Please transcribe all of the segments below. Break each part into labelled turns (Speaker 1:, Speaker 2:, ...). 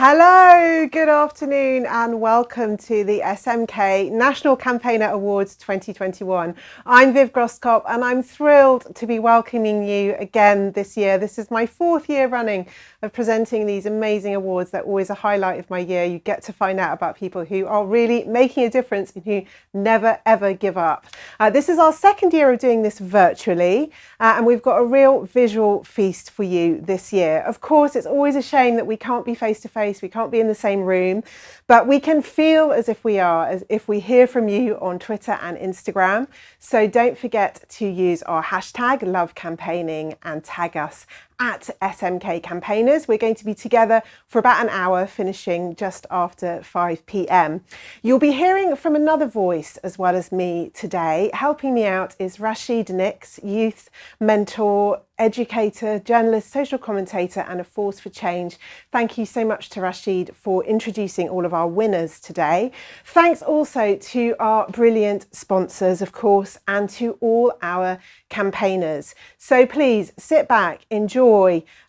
Speaker 1: Hello, good afternoon and welcome to the SMK National Campaigner Awards 2021. I'm Viv Groskop and I'm thrilled to be welcoming you again this year. This is my fourth year running of presenting these amazing awards. They're always a highlight of my year. You get to find out about people who are really making a difference and who never ever give up. This is our second year of doing this virtually and we've got a real visual feast for you this year. Of course, it's always a shame that we can't be face to face. We can't be in the same room, but we can feel as if we are, as if we hear from you on Twitter and Instagram. So don't forget to use our hashtag #LoveCampaigning and tag us at SMK Campaigners. We're going to be together for about an hour, finishing just after 5 p.m. You'll be hearing from another voice as well as me today. Helping me out is Rashid Nix, youth mentor, educator, journalist, social commentator, and a force for change. Thank you so much to Rashid for introducing all of our winners today. Thanks also to our brilliant sponsors, of course, and to all our campaigners. So please sit back, enjoy.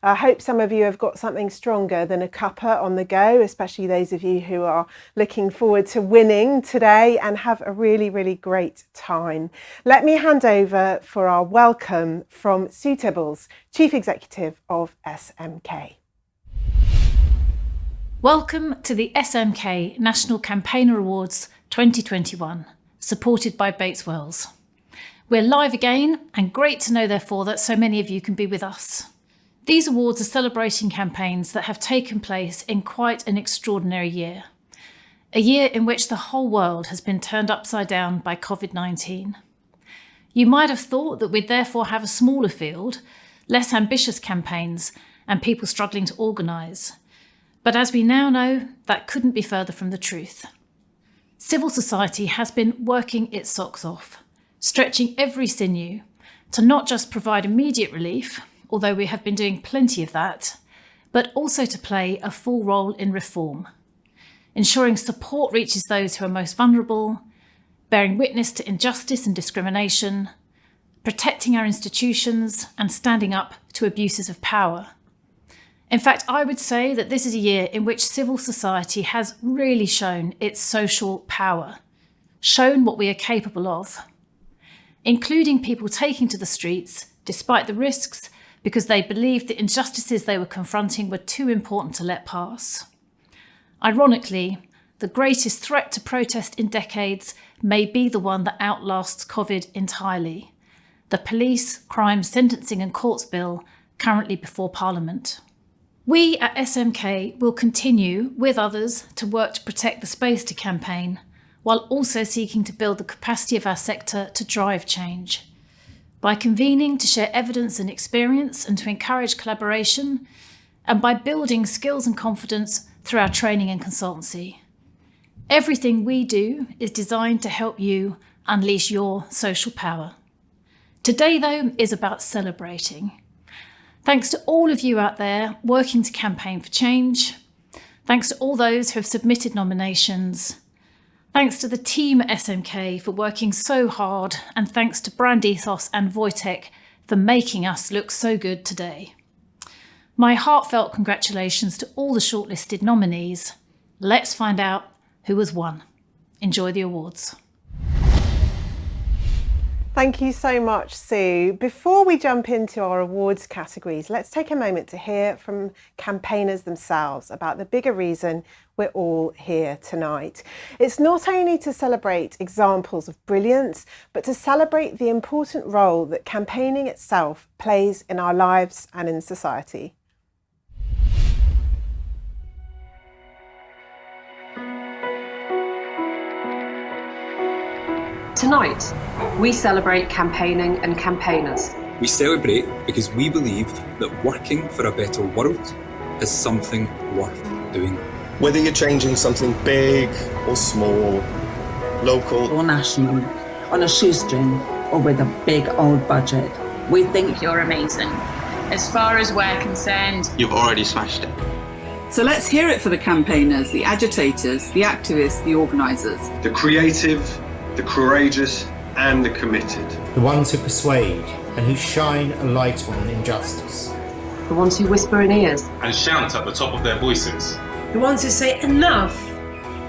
Speaker 1: I hope some of you have got something stronger than a cuppa on the go, especially those of you who are looking forward to winning today, and have a really, really great time. Let me hand over for our welcome from Sue Tibbles, Chief Executive of SMK.
Speaker 2: Welcome to the SMK National Campaigner Awards 2021, supported by Bates Wells. We're live again, and great to know therefore that so many of you can be with us. These awards are celebrating campaigns that have taken place in quite an extraordinary year. A year in which the whole world has been turned upside down by COVID-19. You might have thought that we'd therefore have a smaller field, less ambitious campaigns, and people struggling to organise. But as we now know, that couldn't be further from the truth. Civil society has been working its socks off, stretching every sinew to not just provide immediate relief, although we have been doing plenty of that, but also to play a full role in reform, ensuring support reaches those who are most vulnerable, bearing witness to injustice and discrimination, protecting our institutions, and standing up to abuses of power. In fact, I would say that this is a year in which civil society has really shown its social power, shown what we are capable of, including people taking to the streets despite the risks because they believed the injustices they were confronting were too important to let pass. Ironically, the greatest threat to protest in decades may be the one that outlasts COVID entirely, the Police, Crime, Sentencing and Courts Bill currently before Parliament. We at SMK will continue with others to work to protect the space to campaign, while also seeking to build the capacity of our sector to drive change. By convening to share evidence and experience and to encourage collaboration, and by building skills and confidence through our training and consultancy. Everything we do is designed to help you unleash your social power. Today, though, is about celebrating. Thanks to all of you out there working to campaign for change. Thanks to all those who have submitted nominations. Thanks to the team at SMK for working so hard, and thanks to Brand Ethos and Wojtek for making us look so good today. My heartfelt congratulations to all the shortlisted nominees. Let's find out who has won. Enjoy the awards.
Speaker 1: Thank you so much, Sue. Before we jump into our awards categories, let's take a moment to hear from campaigners themselves about the bigger reason we're all here tonight. It's not only to celebrate examples of brilliance, but to celebrate the important role that campaigning itself plays in our lives and in society.
Speaker 3: Tonight, we celebrate campaigning and campaigners.
Speaker 4: We celebrate because we believe that working for a better world is something worth doing.
Speaker 5: Whether you're changing something big or small, local
Speaker 6: or national, on a shoestring or with a big old budget, we think
Speaker 7: you're amazing. As far as we're concerned,
Speaker 8: you've already smashed it.
Speaker 9: So let's hear it for the campaigners, the agitators, the activists, the organisers.
Speaker 10: The creative, the courageous and the committed.
Speaker 11: The ones who persuade and who shine a light on injustice.
Speaker 3: The ones who whisper in ears
Speaker 8: and shout at the top of their voices. The ones who say enough.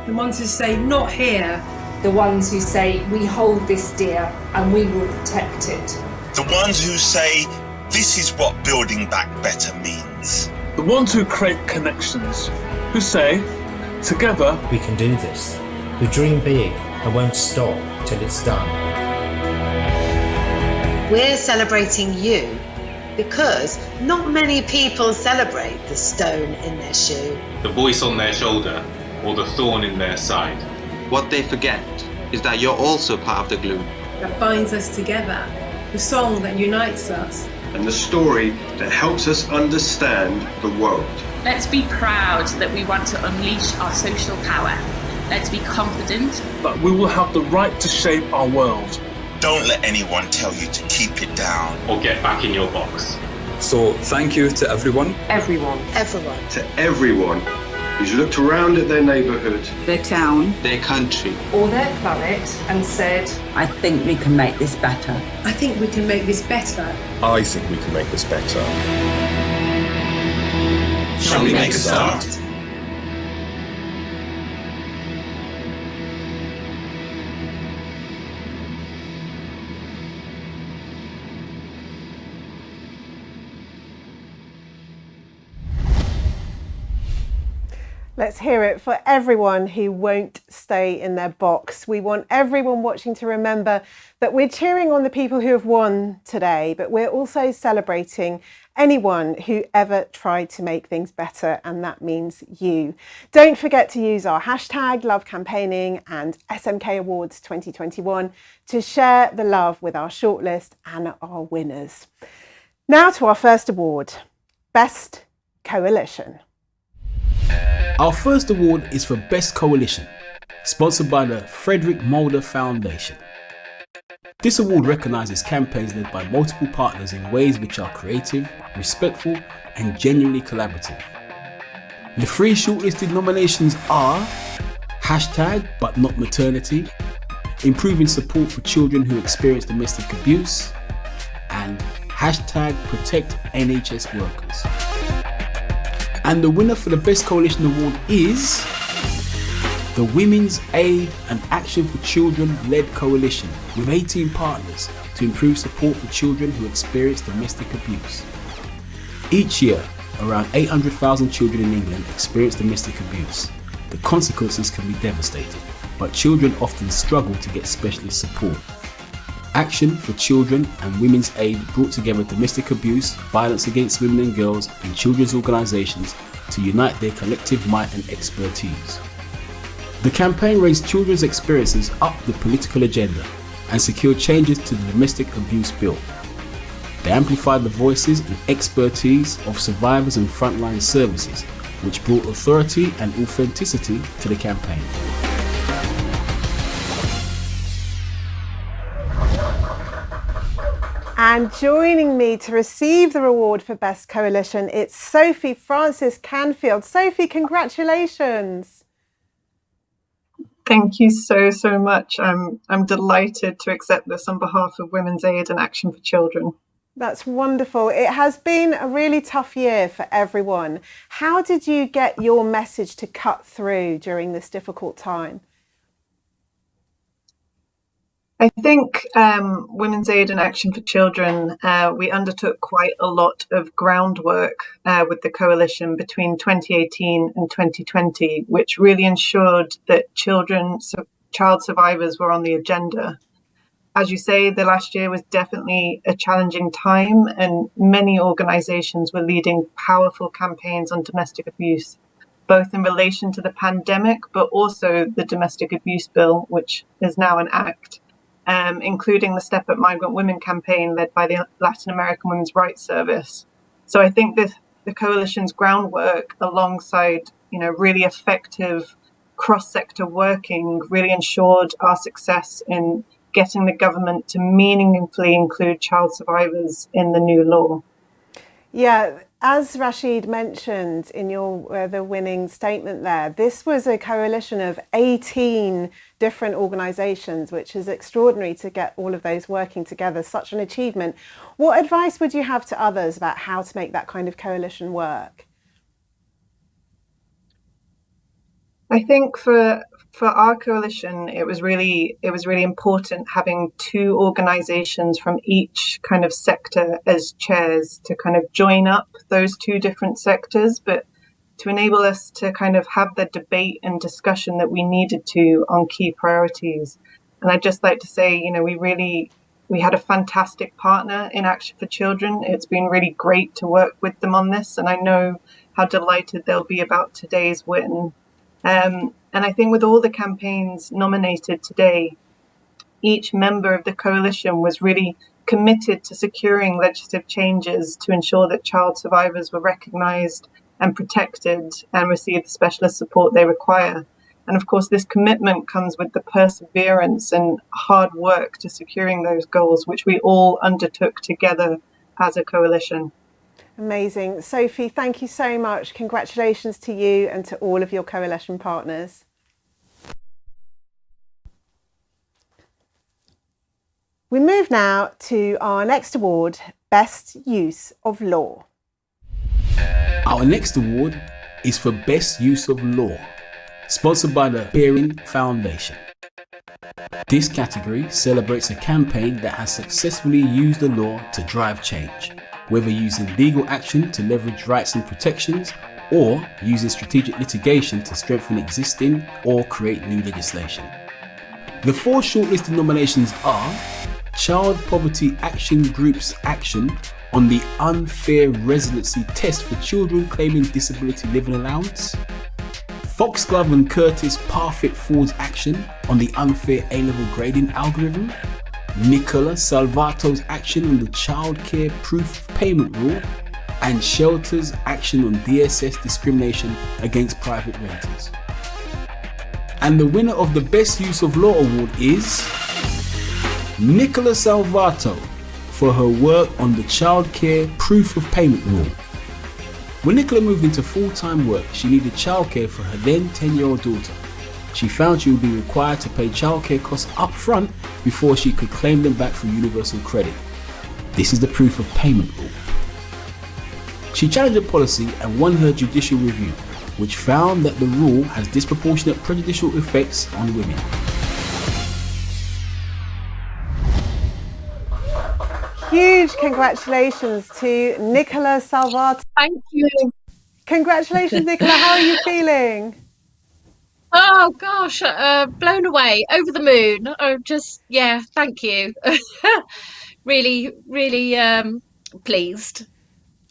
Speaker 8: The ones who say not here.
Speaker 12: The ones who say we hold this dear and we will protect it.
Speaker 13: The ones who say this is what building back better means.
Speaker 14: The ones who create connections, who say together
Speaker 11: we can do this, who dream big and won't stop till it's done.
Speaker 15: We're celebrating you because not many people celebrate the stone in their shoe,
Speaker 16: the voice on their shoulder, or the thorn in their side.
Speaker 17: What they forget is that you're also part of the glue
Speaker 8: that binds us together, the song that unites us,
Speaker 10: and the story that helps us understand the world.
Speaker 7: Let's be proud that we want to unleash our social power. Let's be confident
Speaker 14: that we will have the right to shape our world.
Speaker 13: Don't let anyone tell you to keep it down
Speaker 16: or get back in your box.
Speaker 4: So thank you to everyone.
Speaker 15: Everyone.
Speaker 10: To everyone who's looked around at their neighbourhood,
Speaker 9: their town,
Speaker 17: their country,
Speaker 12: or their planet and said,
Speaker 6: I think we can make this better.
Speaker 8: I think we can make this better.
Speaker 5: I think we can make this better.
Speaker 13: Shall we make a start?
Speaker 1: Let's hear it for everyone who won't stay in their box. We want everyone watching to remember that we're cheering on the people who have won today, but we're also celebrating anyone who ever tried to make things better, and that means you. Don't forget to use our hashtag Love Campaigning and SMK Awards 2021 to share the love with our shortlist and our winners. Now to our first award, Best Coalition.
Speaker 18: Our first award is for Best Coalition, sponsored by the Frederick Mulder Foundation. This award recognises campaigns led by multiple partners in ways which are creative, respectful and genuinely collaborative. The 3 shortlisted nominations are hashtag But Not Maternity, improving support for children who experience domestic abuse, and hashtag Protect NHS Workers. And the winner for the Best Coalition Award is the Women's Aid and Action for Children-led coalition with 18 partners to improve support for children who experience domestic abuse. Each year, around 800,000 children in England experience domestic abuse. The consequences can be devastating, but children often struggle to get specialist support. Action for Children and Women's Aid brought together domestic abuse, violence against women and girls and children's organisations to unite their collective might and expertise. The campaign raised children's experiences up the political agenda and secured changes to the domestic abuse bill. They amplified the voices and expertise of survivors and frontline services, which brought authority and authenticity to the campaign.
Speaker 1: And joining me to receive the reward for Best Coalition, it's Sophie Francis Canfield. Sophie, congratulations.
Speaker 19: Thank you so much. I'm delighted to accept this on behalf of Women's Aid and Action for Children.
Speaker 1: That's wonderful. It has been a really tough year for everyone. How did you get your message to cut through during this difficult time?
Speaker 19: I think Women's Aid and Action for Children, we undertook quite a lot of groundwork with the coalition between 2018 and 2020, which really ensured that child survivors were on the agenda. As you say, the last year was definitely a challenging time, and many organisations were leading powerful campaigns on domestic abuse, both in relation to the pandemic, but also the domestic abuse bill, which is now an act. Including the Step Up Migrant Women campaign led by the Latin American Women's Rights Service. So I think the coalition's groundwork alongside, really effective cross-sector working really ensured our success in getting the government to meaningfully include child survivors in the new law.
Speaker 1: Yeah, as Rashid mentioned in the winning statement there, this was a coalition of 18 different organisations, which is extraordinary to get all of those working together, such an achievement. What advice would you have to others about how to make that kind of coalition work?
Speaker 19: I think for our coalition, it was really important having two organisations from each kind of sector as chairs to kind of join up those two different sectors, but to enable us to kind of have the debate and discussion that we needed to on key priorities. And I'd just like to say, you know, we had a fantastic partner in Action for Children. It's been really great to work with them on this, and I know how delighted they'll be about today's win. And I think with all the campaigns nominated today, each member of the coalition was really committed to securing legislative changes to ensure that child survivors were recognised and protected and received the specialist support they require. And of course, this commitment comes with the perseverance and hard work to securing those goals, which we all undertook together as a coalition.
Speaker 1: Amazing. Sophie, thank you so much. Congratulations to you and to all of your coalition partners. We move now to our next award, Best Use of Law.
Speaker 18: Our next award is for Best Use of Law, sponsored by the Bearing Foundation. This category celebrates a campaign that has successfully used the law to drive change, whether using legal action to leverage rights and protections or using strategic litigation to strengthen existing or create new legislation. The four shortlisted nominations are Child Poverty Action Group's action on the unfair residency test for children claiming disability living allowance, Foxglove and Curtis Parfit Ford's action on the unfair A-level grading algorithm, Nicola Salvato's action on the childcare proof of payment rule, and Shelter's action on DSS discrimination against private renters. And the winner of the Best Use of Law award is Nicola Salvato for her work on the childcare proof of payment rule. When Nicola moved into full-time work, she needed childcare for her then 10-year-old daughter. She found she would be required to pay childcare costs up front before she could claim them back from Universal Credit. This is the proof of payment rule. She challenged the policy and won her judicial review, which found that the rule has disproportionate prejudicial effects on women.
Speaker 1: Huge congratulations to Nicola Salvato.
Speaker 20: Thank you.
Speaker 1: Congratulations, Nicola. How are you feeling?
Speaker 20: Oh gosh, blown away, over the moon. Thank you. really pleased.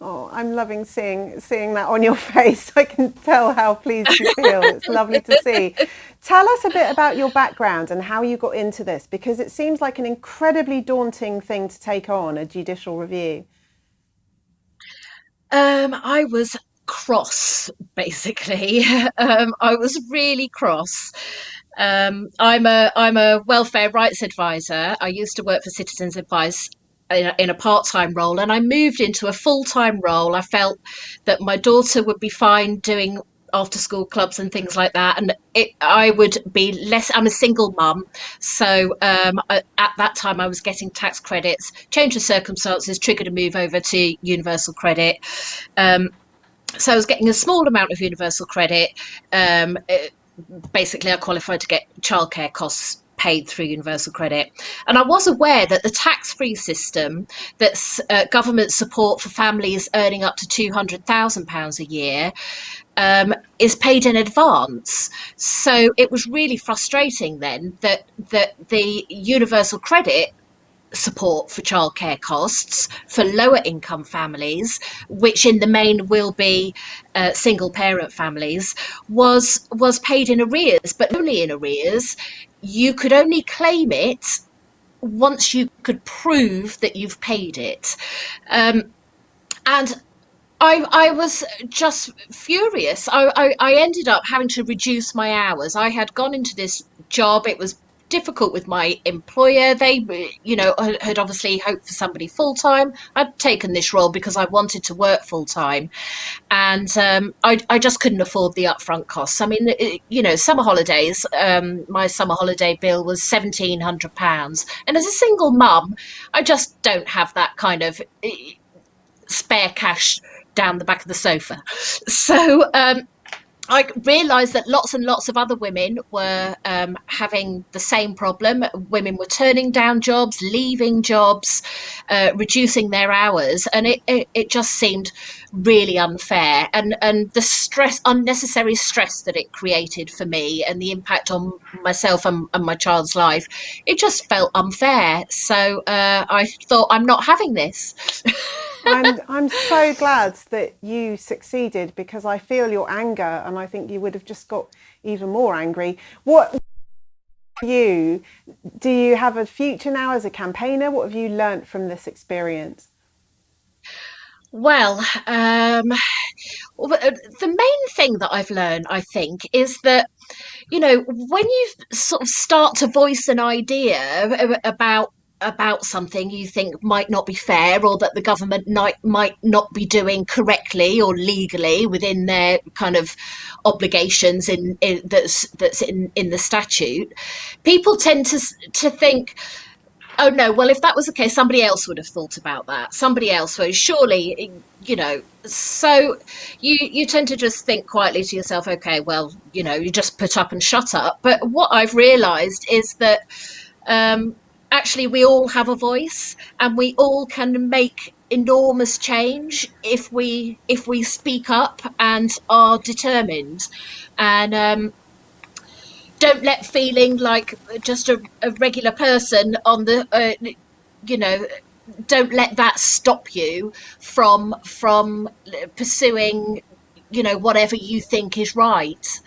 Speaker 1: Oh, I'm loving seeing that on your face. I can tell how pleased you feel. It's lovely to see. Tell us a bit about your background and how you got into this, because it seems like an incredibly daunting thing to take on, a judicial review.
Speaker 20: I was cross, basically. I was really cross. I'm a welfare rights advisor. I used to work for Citizens Advice in a part-time role, and I moved into a full-time role. I felt that my daughter would be fine doing after-school clubs and things like that, and I would be less. I'm a single mum, so at that time I was getting tax credits. Change of circumstances triggered a move over to Universal Credit. So I was getting a small amount of Universal Credit. Basically, I qualified to get childcare costs paid through Universal Credit. And I was aware that the tax-free system, that's government support for families earning up to £200,000 a year, is paid in advance. So it was really frustrating then that the Universal Credit support for childcare costs for lower income families, which in the main will be single parent families, was paid in arrears, but only in arrears. You could only claim it once you could prove that you've paid it. And I was just furious. I ended up having to reduce my hours. I had gone into this job. It was difficult with my employer. They, had obviously hoped for somebody full-time. I'd taken this role because I wanted to work full-time, and I just couldn't afford the upfront costs. I mean, summer holidays, my summer holiday bill was £1,700, and as a single mum, I just don't have that kind of spare cash down the back of the sofa. So I realised that lots and lots of other women were having the same problem. Women were turning down jobs, leaving jobs, reducing their hours, and it just seemed really unfair. And the unnecessary stress that it created for me, and the impact on myself and my child's life, it just felt unfair. So I thought, I'm not having this.
Speaker 1: I'm so glad that you succeeded, because I feel your anger, and I think you would have just got even more angry. What do you have a future now as a campaigner? What have you learnt from this experience?
Speaker 20: Well, the main thing that I've learned, I think, is that, you know, when you sort of start to voice an idea about something you think might not be fair, or that the government might not be doing correctly or legally within their kind of obligations that's in the statute, people tend to think, oh no, well, if that was the case, somebody else would have thought about that. Somebody else would, surely, you know. So you tend to just think quietly to yourself, okay, well, you know, you just put up and shut up. But what I've realised is that actually we all have a voice, and we all can make enormous change if we speak up and are determined. And don't let feeling like just a regular person on the, you know, don't let that stop you from pursuing, you know, whatever you think is right.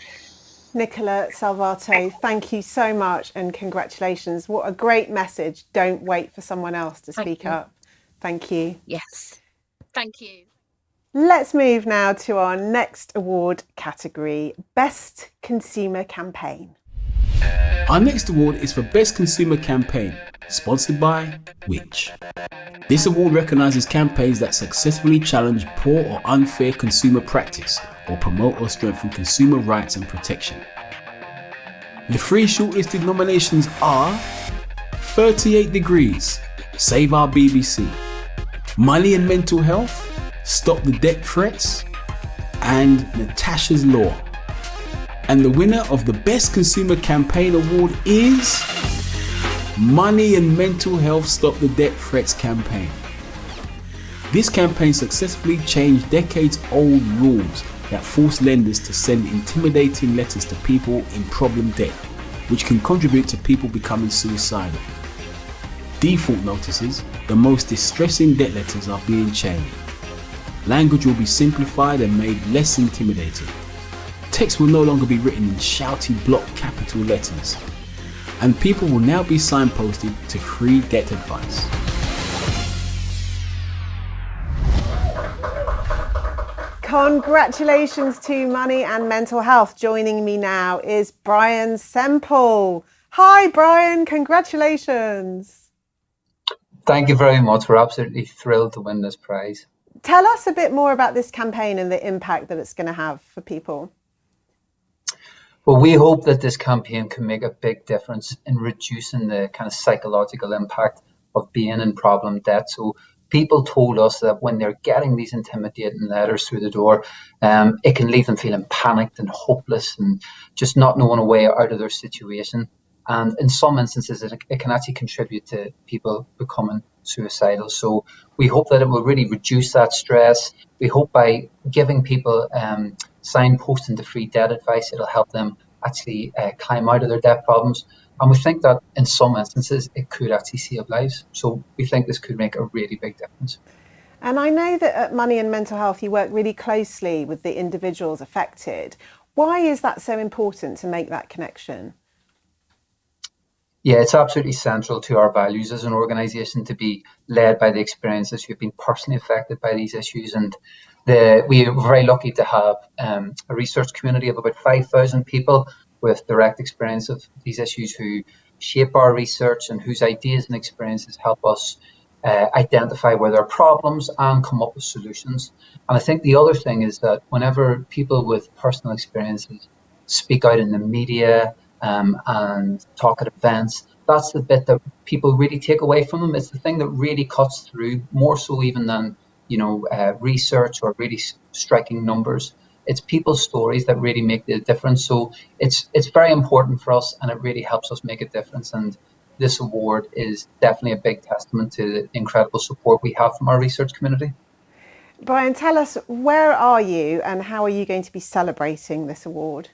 Speaker 1: Nicola Salvato, thank you so much, and congratulations. What a great message. Don't wait for someone else to speak up. Thank you.
Speaker 20: Yes, thank you.
Speaker 1: Let's move now to our next award category, Best Consumer Campaign.
Speaker 18: Our next award is for Best Consumer Campaign, sponsored by Which. This award recognises campaigns that successfully challenge poor or unfair consumer practice, or promote or strengthen consumer rights and protection. The 3 shortlisted nominations are 38 Degrees, Save Our BBC, Money and Mental Health, Stop the Debt Threats, and Natasha's Law. And the winner of the Best Consumer Campaign Award is Money and Mental Health Stop the Debt Threats campaign. This campaign successfully changed decades-old rules that force lenders to send intimidating letters to people in problem debt, which can contribute to people becoming suicidal. Default notices, the most distressing debt letters, are being changed. Language will be simplified and made less intimidating. Text will no longer be written in shouty block capital letters. And people will now be signposted to free debt advice.
Speaker 1: Congratulations to Money and Mental Health. Joining me now is Brian Semple. Hi Brian, congratulations.
Speaker 21: Thank you very much. We're absolutely thrilled to win this prize.
Speaker 1: Tell us a bit more about this campaign and the impact that it's going to have for people.
Speaker 21: Well, we hope that this campaign can make a big difference in reducing the kind of psychological impact of being in problem debt. So people told us that when they're getting these intimidating letters through the door, it can leave them feeling panicked and hopeless and just not knowing a way out of their situation. And in some instances, it can actually contribute to people becoming suicidal. So we hope that it will really reduce that stress. We hope by giving people signposting to free debt advice, it'll help them actually climb out of their debt problems. And we think that in some instances, it could actually save lives. So we think this could make a really big difference.
Speaker 1: And I know that at Money and Mental Health, you work really closely with the individuals affected. Why is that so important to make that connection?
Speaker 21: Yeah, it's absolutely central to our values as an organisation to be led by the experiences who've been personally affected by these issues. And we are very lucky to have a research community of about 5,000 people with direct experience of these issues who shape our research and whose ideas and experiences help us identify where there are problems and come up with solutions. And I think the other thing is that whenever people with personal experiences speak out in the media, and talk at events, that's the bit that people really take away from them. It's the thing that really cuts through, more so even than research or really striking numbers. it's people's stories that really make the difference. So it's very important for us, and it really helps us make a difference. And this award is definitely a big testament to the incredible support we have from our research community.
Speaker 1: Brian, tell us, where are you and how are you going to be celebrating this award?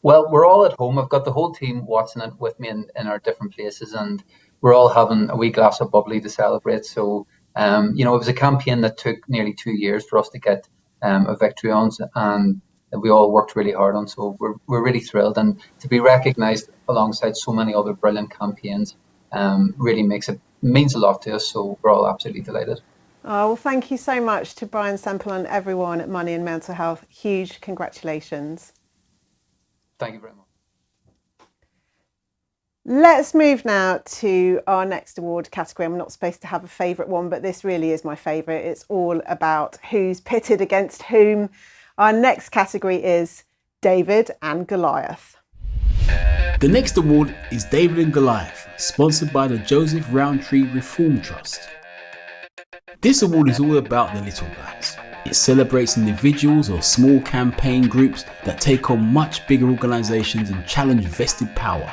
Speaker 21: Well, we're all at home. I've got the whole team watching it with me in our different places, and we're all having a wee glass of bubbly to celebrate. So, it was a campaign that took nearly 2 years for us to get a victory on, and we all worked really hard on. So we're really thrilled, and to be recognised alongside so many other brilliant campaigns really means a lot to us. So we're all absolutely delighted.
Speaker 1: Oh, well, thank you so much to Brian Semple and everyone at Money and Mental Health. Huge congratulations.
Speaker 21: Thank you very much.
Speaker 1: Let's move now to our next award category. I'm not supposed to have a favourite one, but this really is my favourite. It's all about who's pitted against whom. Our next category is David and Goliath.
Speaker 18: The next award is David and Goliath, sponsored by the Joseph Rowntree Reform Trust. This award is all about the little guys. It celebrates individuals or small campaign groups that take on much bigger organisations and challenge vested power.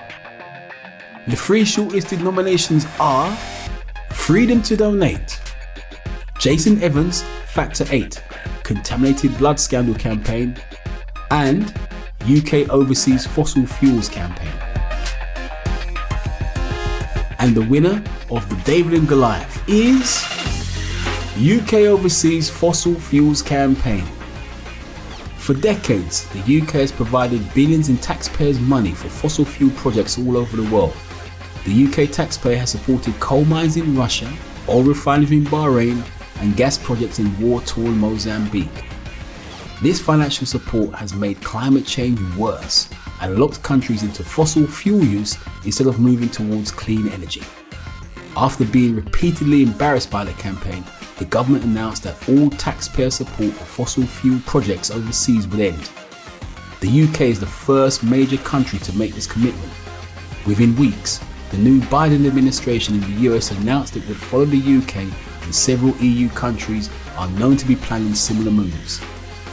Speaker 18: The 3 shortlisted nominations are Freedom to Donate, Jason Evans' Factor 8, Contaminated Blood Scandal Campaign, and UK Overseas Fossil Fuels Campaign. And the winner of the David and Goliath is UK Overseas Fossil Fuels Campaign. For decades, the UK has provided billions in taxpayers' money for fossil fuel projects all over the world. The UK taxpayer has supported coal mines in Russia, oil refineries in Bahrain, and gas projects in war-torn Mozambique. This financial support has made climate change worse and locked countries into fossil fuel use instead of moving towards clean energy. After being repeatedly embarrassed by the campaign, the government announced that all taxpayer support for fossil fuel projects overseas would end. The UK is the first major country to make this commitment. Within weeks, the new Biden administration in the US announced it would follow the UK, and several EU countries are known to be planning similar moves.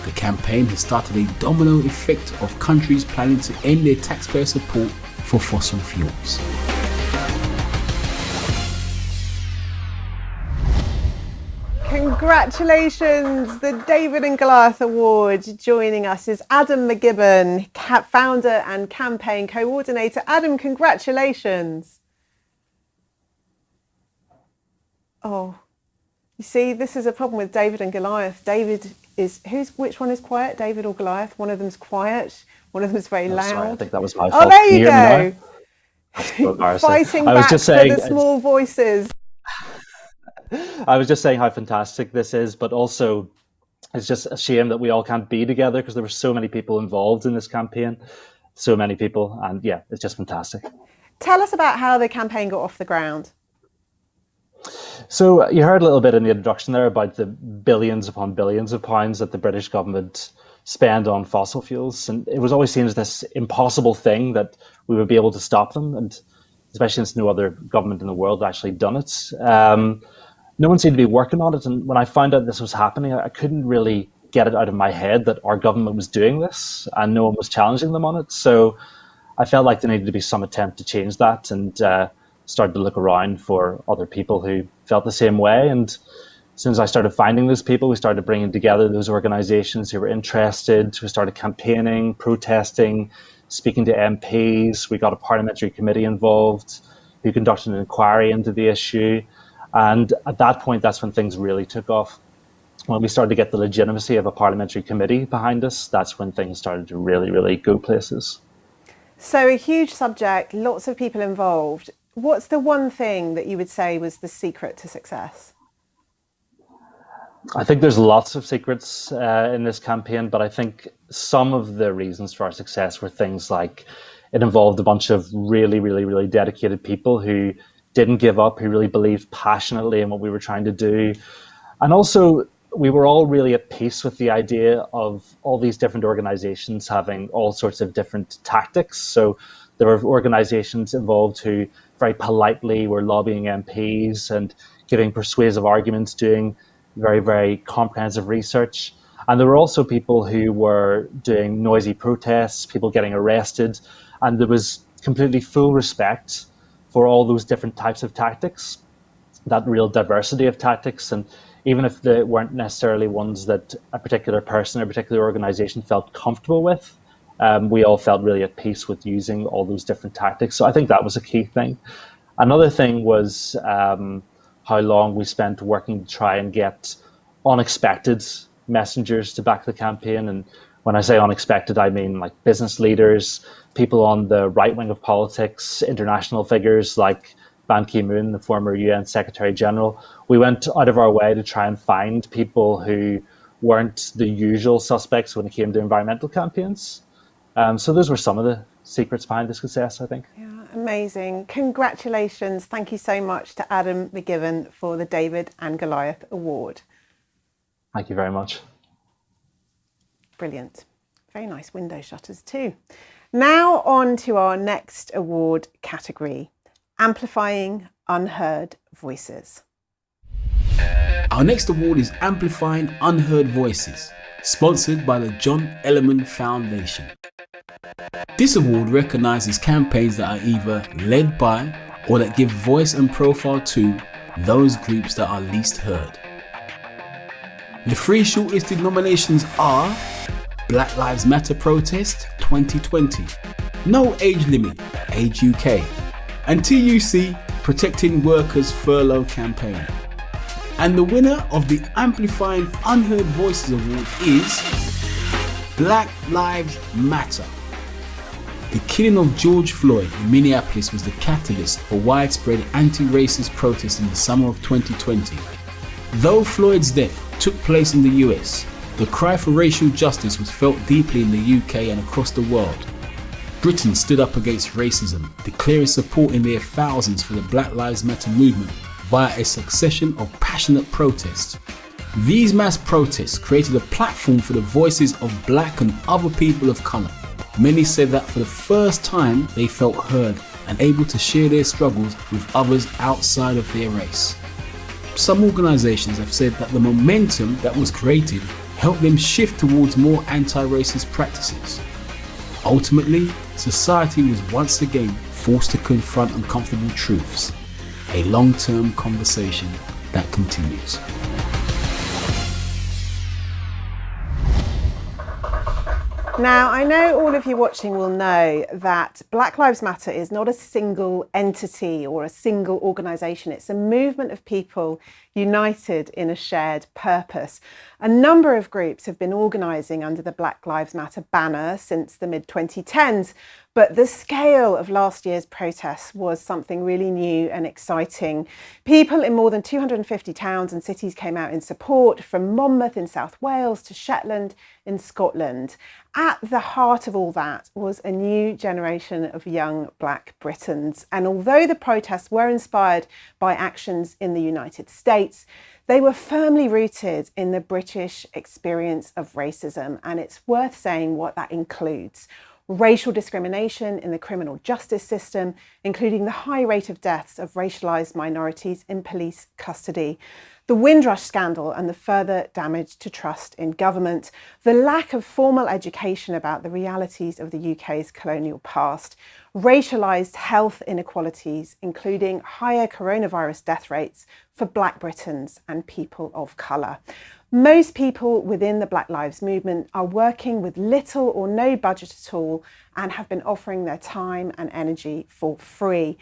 Speaker 18: The campaign has started a domino effect of countries planning to end their taxpayer support for fossil fuels.
Speaker 1: Congratulations! The David and Goliath Award. Joining us is Adam McGibbon, founder and campaign coordinator. Adam, congratulations. Oh, you see, this is a problem with David and Goliath. David is, which one is quiet, David or Goliath? One of them's quiet, one of them's very loud.
Speaker 2: Sorry, I think that was my fault.
Speaker 1: Oh, there you
Speaker 2: go.
Speaker 1: Fighting back for the small voices.
Speaker 2: I was just saying how fantastic this is, but also it's just a shame that we all can't be together because there were so many people involved in this campaign, so many people, and yeah, it's just fantastic.
Speaker 1: Tell us about how the campaign got off the ground.
Speaker 2: So you heard a little bit in the introduction there about the billions upon billions of pounds that the British government spend on fossil fuels, and it was always seen as this impossible thing that we would be able to stop them, and especially since no other government in the world had actually done it. No one seemed to be working on it, and when I found out this was happening, I couldn't really get it out of my head that our government was doing this and no one was challenging them on it. So I felt like there needed to be some attempt to change that, and started to look around for other people who felt the same way. And as soon as I started finding those people, we started bringing together those organisations who were interested. We started campaigning, protesting, speaking to MPs. We got a parliamentary committee involved who conducted an inquiry into the issue. And at that point, that's when things really took off. When we started to get the legitimacy of a parliamentary committee behind us, that's when things started to really, really go places.
Speaker 1: So a huge subject, lots of people involved. What's the one thing that you would say was the secret to success?
Speaker 2: I think there's lots of secrets in this campaign, but I think some of the reasons for our success were things like it involved a bunch of really, really, really dedicated people who didn't give up, who really believed passionately in what we were trying to do. And also, we were all really at peace with the idea of all these different organizations having all sorts of different tactics. So there were organizations involved who very politely were lobbying MPs and giving persuasive arguments, doing very, very comprehensive research. And there were also people who were doing noisy protests, people getting arrested, and there was completely full respect for all those different types of tactics, that real diversity of tactics. And even if they weren't necessarily ones that a particular person or a particular organization felt comfortable with, we all felt really at peace with using all those different tactics. So I think that was a key thing. Another thing was how long we spent working to try and get unexpected messengers to back the campaign. And when I say unexpected, I mean like business leaders, people on the right wing of politics, international figures like Ban Ki-moon, the former UN Secretary General. We went out of our way to try and find people who weren't the usual suspects when it came to environmental campaigns. So those were some of the secrets behind the success, I think.
Speaker 1: Yeah, amazing. Congratulations. Thank you so much to Adam McGibbon for the David and Goliath Award.
Speaker 2: Thank you very much.
Speaker 1: Brilliant. Very nice window shutters too. Now on to our next award category, Amplifying Unheard Voices.
Speaker 18: Our next award is Amplifying Unheard Voices, sponsored by the John Ellerman Foundation. This award recognises campaigns that are either led by or that give voice and profile to those groups that are least heard. The three shortlisted nominations are Black Lives Matter Protest 2020, No Age Limit, Age UK, and TUC Protecting Workers Furlough Campaign. And the winner of the Amplifying Unheard Voices Award is Black Lives Matter. The killing of George Floyd in Minneapolis was the catalyst for widespread anti-racist protests in the summer of 2020. Though Floyd's death took place in the US, the cry for racial justice was felt deeply in the UK and across the world. Britain stood up against racism, declaring support in their thousands for the Black Lives Matter movement via a succession of passionate protests. These mass protests created a platform for the voices of black and other people of colour. Many said that for the first time they felt heard and able to share their struggles with others outside of their race. Some organisations have said that the momentum that was created helped them shift towards more anti-racist practices. Ultimately, society was once again forced to confront uncomfortable truths, a long-term conversation that continues.
Speaker 1: Now, I know all of you watching will know that Black Lives Matter is not a single entity or a single organisation. It's a movement of people united in a shared purpose. A number of groups have been organising under the Black Lives Matter banner since the mid-2010s, but the scale of last year's protests was something really new and exciting. People in more than 250 towns and cities came out in support, from Monmouth in South Wales to Shetland in Scotland. At the heart of all that was a new generation of young Black Britons. And although the protests were inspired by actions in the United States, they were firmly rooted in the British experience of racism. And it's worth saying what that includes. Racial discrimination in the criminal justice system, including the high rate of deaths of racialised minorities in police custody, the Windrush scandal and the further damage to trust in government, the lack of formal education about the realities of the UK's colonial past, racialised health inequalities, including higher coronavirus death rates for Black Britons and people of colour. Most people within the Black Lives Movement are working with little or no budget at all and have been offering their time and energy for free.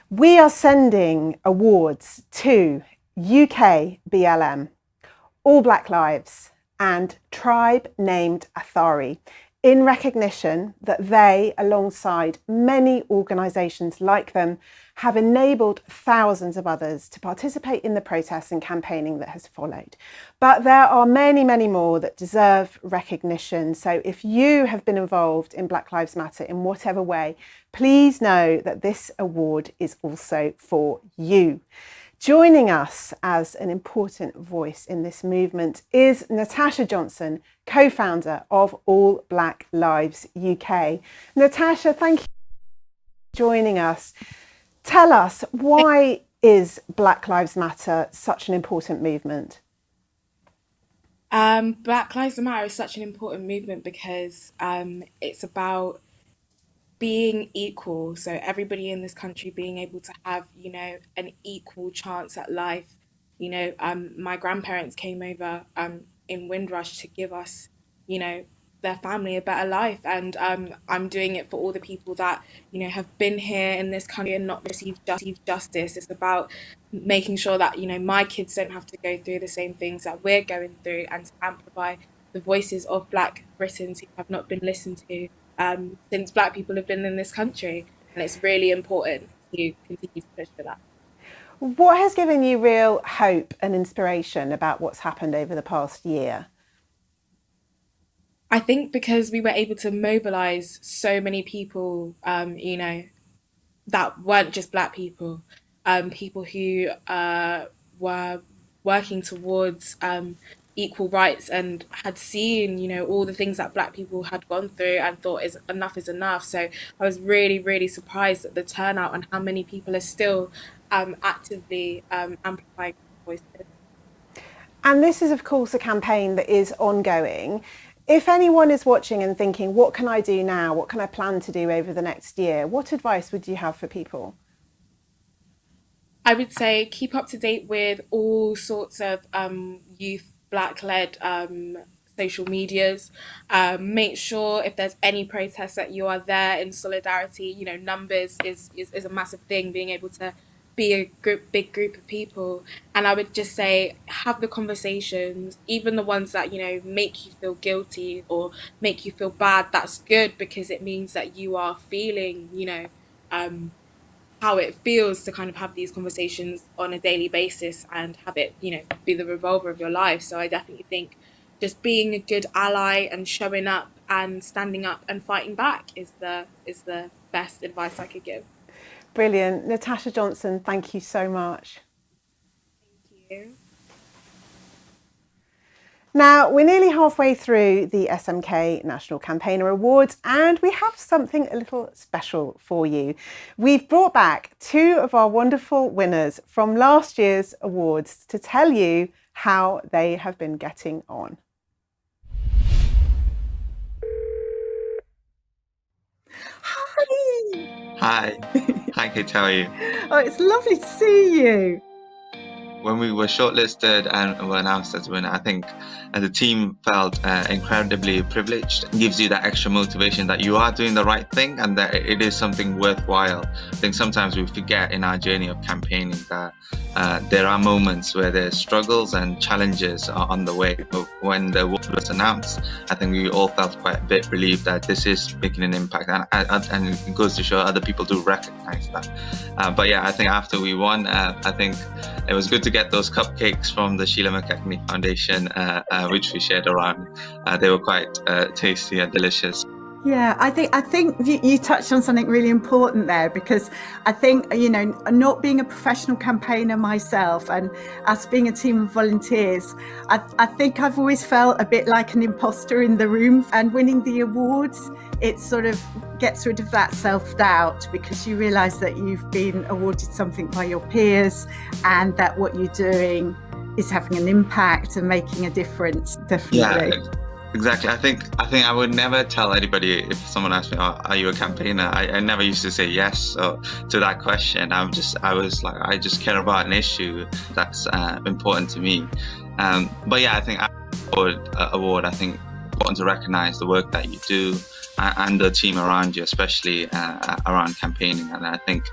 Speaker 1: We are sending awards to UK BLM, All Black Lives and Tribe Named Athari in recognition that they, alongside many organisations like them, have enabled thousands of others to participate in the protests and campaigning that has followed. But there are many, many more that deserve recognition. So if you have been involved in Black Lives Matter in whatever way, please know that this award is also for you. Joining us as an important voice in this movement is Natasha Johnson, co-founder of All Black Lives UK. Natasha, thank you for joining us. Tell us, why is Black Lives Matter such an important movement?
Speaker 3: Black Lives Matter is such an important movement because it's about being equal. So everybody in this country being able to have, an equal chance at life. My grandparents came over in Windrush to give us, their family a better life. And I'm doing it for all the people that, have been here in this country and not received justice. It's about making sure that, my kids don't have to go through the same things that we're going through, and to amplify the voices of Black Britons who have not been listened to since Black people have been in this country. And it's really important to continue to push for that.
Speaker 1: What has given you real hope and inspiration about what's happened over the past year?
Speaker 3: I think because we were able to mobilise so many people, that weren't just Black people, people who were working towards equal rights and had seen, all the things that Black people had gone through and thought enough is enough. So I was really, really surprised at the turnout and how many people are still actively amplifying voices.
Speaker 1: And this is, of course, a campaign that is ongoing. If anyone is watching and thinking, what can I do now? What can I plan to do over the next year? What advice would you have for people?
Speaker 3: I would say keep up to date with all sorts of youth Black-led social medias. Make sure if there's any protests that you are there in solidarity. Numbers is a massive thing, being able to be a big group of people. And I would just say have the conversations, even the ones that, make you feel guilty or make you feel bad. That's good, because it means that you are feeling, how it feels to kind of have these conversations on a daily basis and have it, be the revolver of your life. So I definitely think just being a good ally and showing up and standing up and fighting back is the best advice I could give.
Speaker 1: Brilliant. Natasha Johnson, thank you so much.
Speaker 3: Thank you.
Speaker 1: Now, we're nearly halfway through the SMK National Campaigner Awards, and we have something a little special for you. We've brought back two of our wonderful winners from last year's awards to tell you how they have been getting on.
Speaker 17: Hi. Hi, Kate, how are you?
Speaker 22: Oh, it's lovely to see you.
Speaker 17: When we were shortlisted and were announced as a winner, I think the team felt incredibly privileged. It gives you that extra motivation that you are doing the right thing and that it is something worthwhile. I think sometimes we forget in our journey of campaigning that there are moments where there's struggles and challenges on the way. But when the award was announced, I think we all felt quite a bit relieved that this is making an impact, and it goes to show other people do recognize that. But yeah, I think after we won, I think it was good to get those cupcakes from the Sheila McKechnie Foundation, which we shared around. They were quite tasty and delicious.
Speaker 22: Yeah, I think you touched on something really important there, because I think, not being a professional campaigner myself and us being a team of volunteers, I think I've always felt a bit like an imposter in the room, and winning the awards, it sort of gets rid of that self-doubt, because you realise that you've been awarded something by your peers and that what you're doing is having an impact and making a difference, definitely.
Speaker 17: Yeah. Exactly. I think I would never tell anybody if someone asked me, "Oh, are you a campaigner?" I never used to say yes to that question. I was like, I just care about an issue that's important to me. But yeah, I think award. I think it's important to recognise the work that you do and the team around you, especially around campaigning. And I think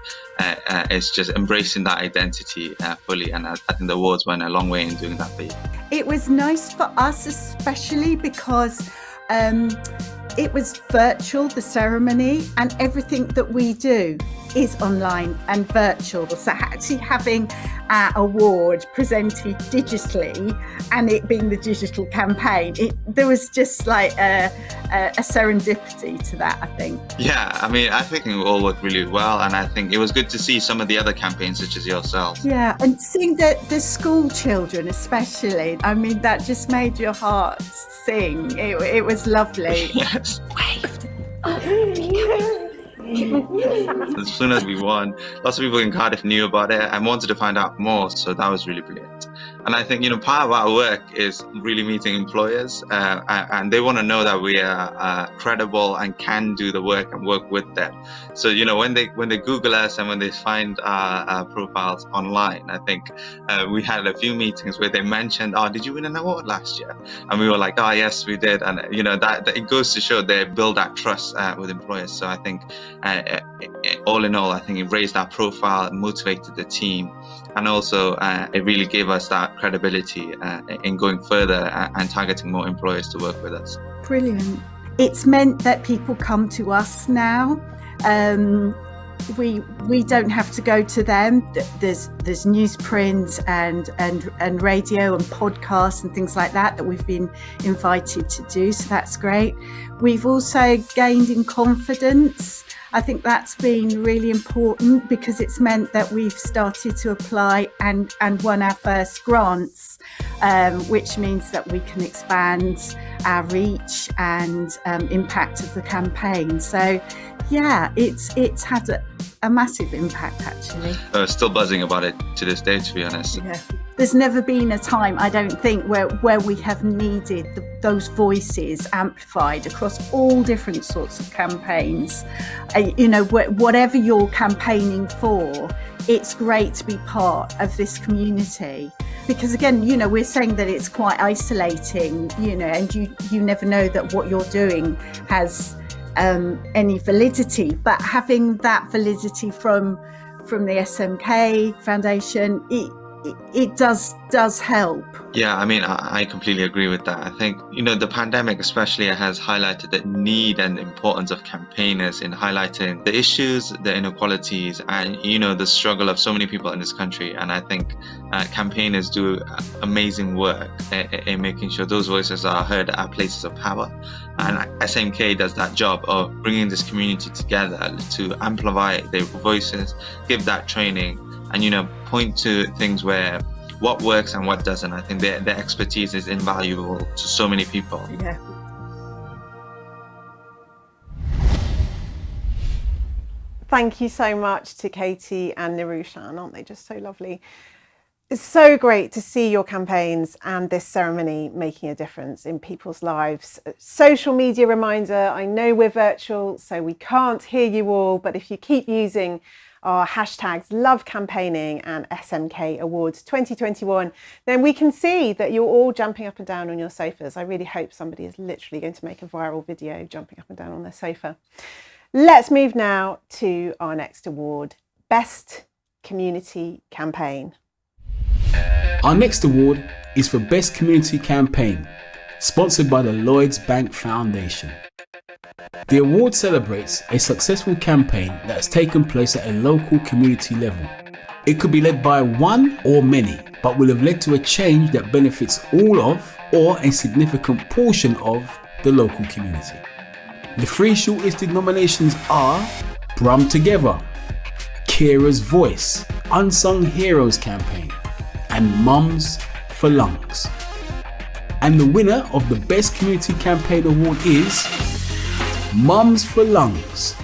Speaker 17: it's just embracing that identity fully. And I think the awards went a long way in doing that for you.
Speaker 22: It was nice for us, especially because it was virtual, the ceremony, and everything that we do is online and virtual. So actually having our award presented digitally and it being the digital campaign, there was just like a serendipity to that, I think.
Speaker 17: Yeah, I mean, I think we all worked really well, and I think it was good to see some of the other campaigns such as yourself.
Speaker 22: Yeah, and seeing the school children especially, I mean, that just made your heart sing. It was lovely.
Speaker 17: Yes.
Speaker 22: Waved.
Speaker 17: As soon as we won, lots of people in Cardiff knew about it and wanted to find out more, so that was really brilliant. And I think, part of our work is really meeting employers, and they want to know that we are credible and can do the work and work with them. So, when they Google us and when they find our profiles online, I think we had a few meetings where they mentioned, "Oh, did you win an award last year?" And we were like, "Oh, yes, we did." And that it goes to show they build that trust with employers. So I think, all in all, I think it raised our profile, motivated the team, and also it really gave us that credibility in going further and targeting more employers to work with us.
Speaker 22: Brilliant. It's meant that people come to us now. We don't have to go to them. There's newsprint and radio and podcasts and things like that we've been invited to do. So that's great. We've also gained in confidence. I think that's been really important because it's meant that we've started to apply and won our first grants, which means that we can expand our reach and impact of the campaign. So yeah, it's had a massive impact actually.
Speaker 17: Still buzzing about it to this day, to be honest.
Speaker 22: Yeah. There's never been a time, I don't think, where we have needed those voices amplified across all different sorts of campaigns. Whatever you're campaigning for, it's great to be part of this community. Because again, we're saying that it's quite isolating, and you never know that what you're doing has any validity. But having that validity from the SMK Foundation, it does help.
Speaker 17: Yeah, I completely agree with that. I think, the pandemic especially has highlighted the need and importance of campaigners in highlighting the issues, the inequalities, and, the struggle of so many people in this country. And I think campaigners do amazing work in making sure those voices are heard at places of power. And SMK does that job of bringing this community together to amplify their voices, give that training, and point to things where what works and what doesn't. I think their expertise is invaluable to so many people.
Speaker 22: Yeah.
Speaker 1: Thank you so much to Katie and Nirushan. Aren't they just so lovely? It's so great to see your campaigns and this ceremony making a difference in people's lives. Social media reminder, I know we're virtual, so we can't hear you all, but if you keep using our hashtags Love Campaigning and SMK Awards 2021, then we can see that you're all jumping up and down on your sofas. I really hope somebody is literally going to make a viral video jumping up and down on their sofa. Let's move now to our next award, Best Community Campaign.
Speaker 18: Our next award is for Best Community Campaign, sponsored by the Lloyds Bank Foundation. The award celebrates a successful campaign that has taken place at a local community level. It could be led by one or many, but will have led to a change that benefits all of or a significant portion of the local community. The three shortlisted nominations are Brum Together, Kira's Voice, Unsung Heroes Campaign, and Mums for Lungs. And the winner of the Best Community Campaign Award is Mums for Lungs.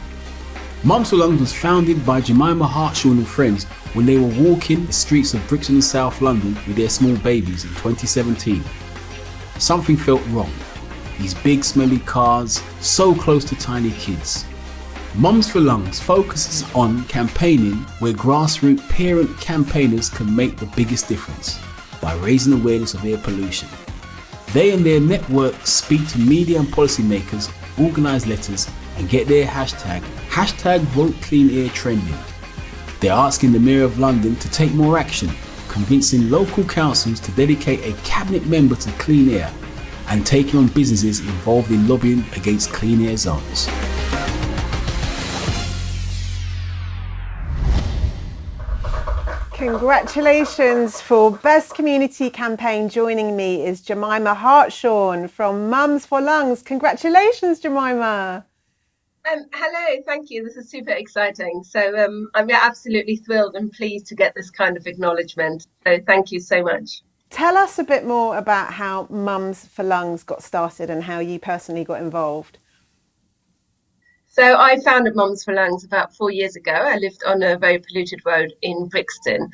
Speaker 18: Mums for Lungs was founded by Jemima Hartshaw and friends when they were walking the streets of Brixton and South London with their small babies in 2017. Something felt wrong. These big smelly cars, so close to tiny kids. Mums for Lungs focuses on campaigning where grassroots parent campaigners can make the biggest difference by raising awareness of air pollution. They and their networks speak to media and policymakers, organise letters and get their hashtag Vote Clean Air trending. They're asking the Mayor of London to take more action, convincing local councils to dedicate a cabinet member to clean air and taking on businesses involved in lobbying against clean air zones.
Speaker 1: Congratulations for Best Community Campaign. Joining me is Jemima Hartshaw from Mums for Lungs. Congratulations, Jemima.
Speaker 7: Hello, thank you. This is super exciting. So I'm absolutely thrilled and pleased to get this kind of acknowledgement. So thank you so much.
Speaker 1: Tell us a bit more about how Mums for Lungs got started and how you personally got involved.
Speaker 7: So I founded Mums for Lungs about 4 years ago. I lived on a very polluted road in Brixton.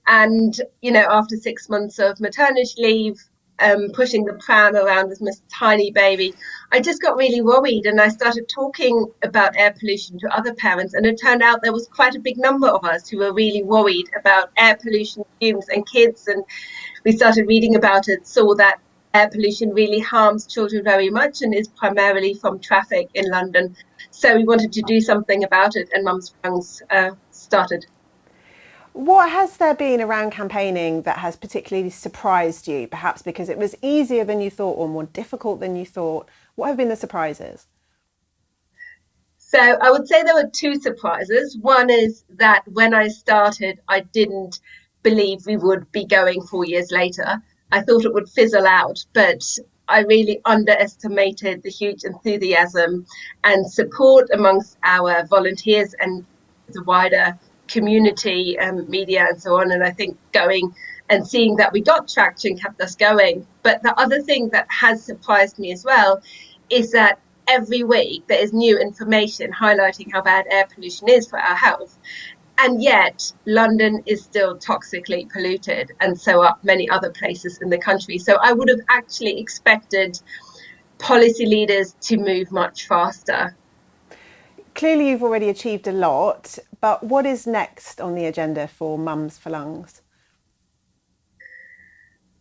Speaker 7: And, after 6 months of maternity leave, pushing the pram around with my tiny baby, I just got really worried, and I started talking about air pollution to other parents, and it turned out there was quite a big number of us who were really worried about air pollution, fumes and kids, and we started reading about it, saw that air pollution really harms children very much and is primarily from traffic in London. So we wanted to do something about it, and Mums for Lungs started.
Speaker 1: What has there been around campaigning that has particularly surprised you, perhaps because it was easier than you thought or more difficult than you thought? What have been the surprises?
Speaker 7: So I would say there were two surprises. One is that when I started, I didn't believe we would be going 4 years later. I thought it would fizzle out, but I really underestimated the huge enthusiasm and support amongst our volunteers and the wider community, media and so on. And I think going and seeing that we got traction kept us going. But the other thing that has surprised me as well is that every week there is new information highlighting how bad air pollution is for our health. And yet London is still toxically polluted, and so are many other places in the country. So I would have actually expected policy leaders to move much faster.
Speaker 1: Clearly you've already achieved a lot, but what is next on the agenda for Mums for Lungs?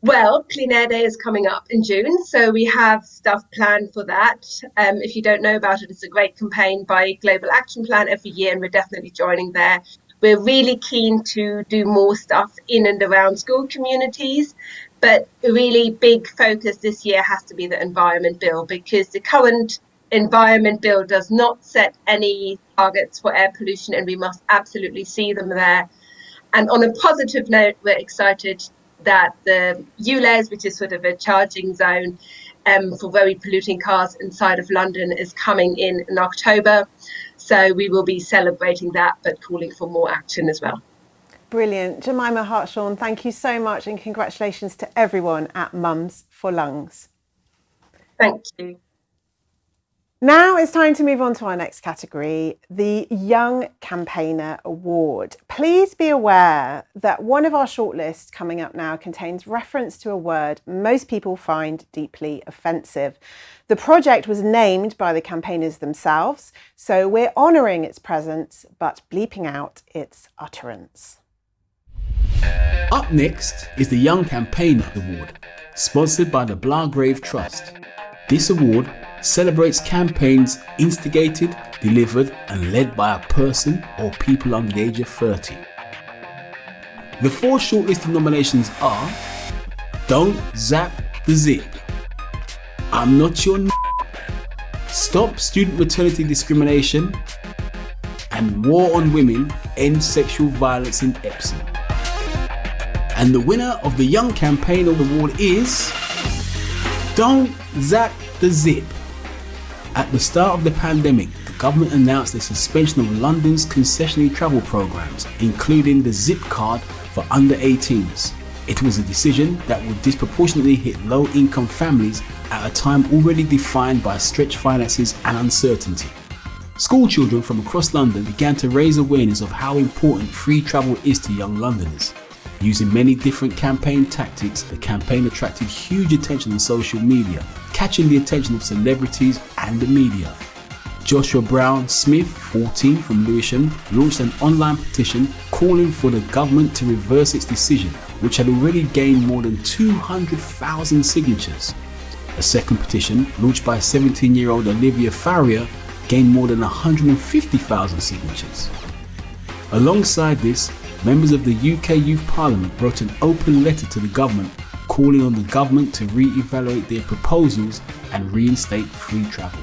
Speaker 7: Well, Clean Air Day is coming up in June, so we have stuff planned for that. If you don't know about it, it's a great campaign by Global Action Plan every year, and we're definitely joining there. We're really keen to do more stuff in and around school communities, but a really big focus this year has to be the Environment Bill, because the current Environment Bill does not set any targets for air pollution, and we must absolutely see them there. And on a positive note, we're excited that the ULEZ, which is sort of a charging zone for very polluting cars inside of London, is coming in October. So we will be celebrating that, but calling for more action as well.
Speaker 1: Brilliant. Jemima Hartshorn, thank you so much, and congratulations to everyone at Mums for Lungs.
Speaker 7: Thank you.
Speaker 1: Now it's time to move on to our next category, the Young Campaigner Award. Please be aware that one of our shortlists coming up now contains reference to a word most people find deeply offensive. The project was named by the campaigners themselves, so we're honouring its presence but bleeping out its utterance.
Speaker 18: Up next is the Young Campaigner Award, sponsored by the Blagrave Trust. This award celebrates campaigns instigated, delivered and led by a person or people under the age of 30. The 4 shortlisted nominations are Don't Zap the Zip, I'm Not Your Stop Student Maternity Discrimination, and War on Women, End Sexual Violence in Epsom. And the winner of the Young Campaigner Award is Don't Zap the Zip. At the start of the pandemic, the government announced the suspension of London's concessionary travel programs, including the Zip card for under 18s. It was a decision that would disproportionately hit low-income families at a time already defined by stretched finances and uncertainty. School children from across London began to raise awareness of how important free travel is to young Londoners. Using many different campaign tactics, the campaign attracted huge attention on social media, catching the attention of celebrities and the media. Joshua Brown Smith, 14, from Lewisham, launched an online petition calling for the government to reverse its decision, which had already gained more than 200,000 signatures. A second petition, launched by 17-year-old Olivia Farrier, gained more than 150,000 signatures. Alongside this, members of the UK Youth Parliament wrote an open letter to the government calling on the government to re-evaluate their proposals and reinstate free travel.